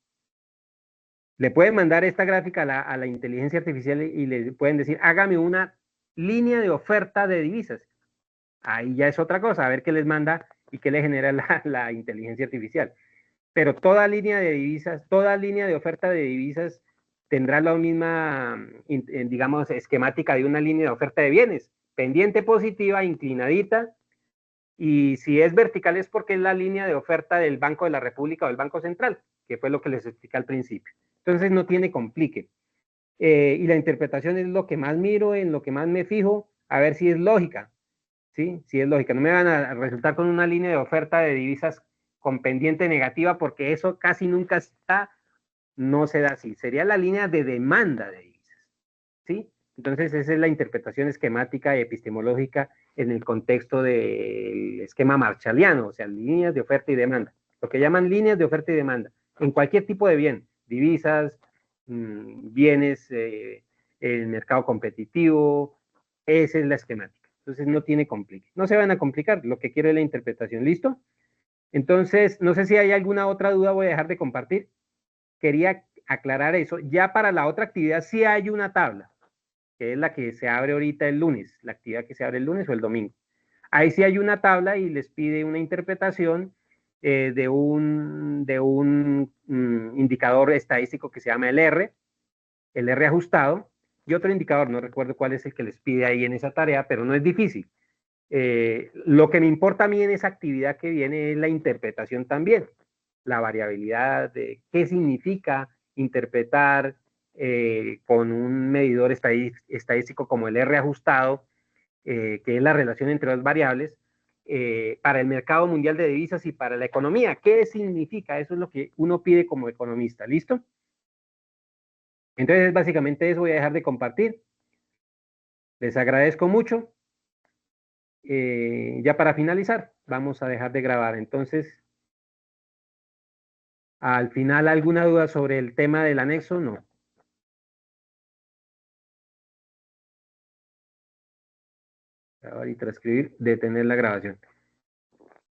Le pueden mandar esta gráfica a la inteligencia artificial y le pueden decir, hágame una línea de oferta de divisas. Ahí ya es otra cosa, a ver qué les manda y qué le genera la inteligencia artificial. Pero toda línea de divisas, toda línea de oferta de divisas tendrá la misma, digamos, esquemática de una línea de oferta de bienes, pendiente positiva, inclinadita, y si es vertical es porque es la línea de oferta del Banco de la República o del Banco Central, que fue lo que les expliqué al principio. Entonces no tiene complique. Y la interpretación es lo que más miro, en lo que más me fijo, a ver si es lógica, ¿sí? Si es lógica. No me van a resultar con una línea de oferta de divisas con pendiente negativa, porque eso casi nunca está, no se da así. Sería la línea de demanda de divisas, ¿sí? Entonces esa es la interpretación esquemática y epistemológica en el contexto del esquema marshalliano, o sea, líneas de oferta y demanda. Lo que llaman líneas de oferta y demanda, en cualquier tipo de bien, divisas, bienes, el mercado competitivo, esa es la esquemática. Entonces no tiene complique. No se van a complicar, lo que quiero es la interpretación. ¿Listo? Entonces, no sé si hay alguna otra duda, voy a dejar de compartir. Quería aclarar eso. Ya para la otra actividad sí hay una tabla, que es la que se abre ahorita el lunes, la actividad que se abre el lunes o el domingo. Ahí sí hay una tabla y les pide una interpretación de un indicador estadístico que se llama el R ajustado, y otro indicador, no recuerdo cuál es el que les pide ahí en esa tarea, pero no es difícil. Lo que me importa a mí en esa actividad que viene es la interpretación también, la variabilidad de qué significa interpretar con un medidor estadístico como el R ajustado, que es la relación entre dos variables, para el mercado mundial de divisas y para la economía. ¿Qué significa? Eso es lo que uno pide como economista. ¿Listo? Entonces, básicamente eso, voy a dejar de compartir. Les agradezco mucho. Ya para finalizar, vamos a dejar de grabar. Entonces, al final, ¿alguna duda sobre el tema del anexo? No. Grabar y transcribir, detener la grabación.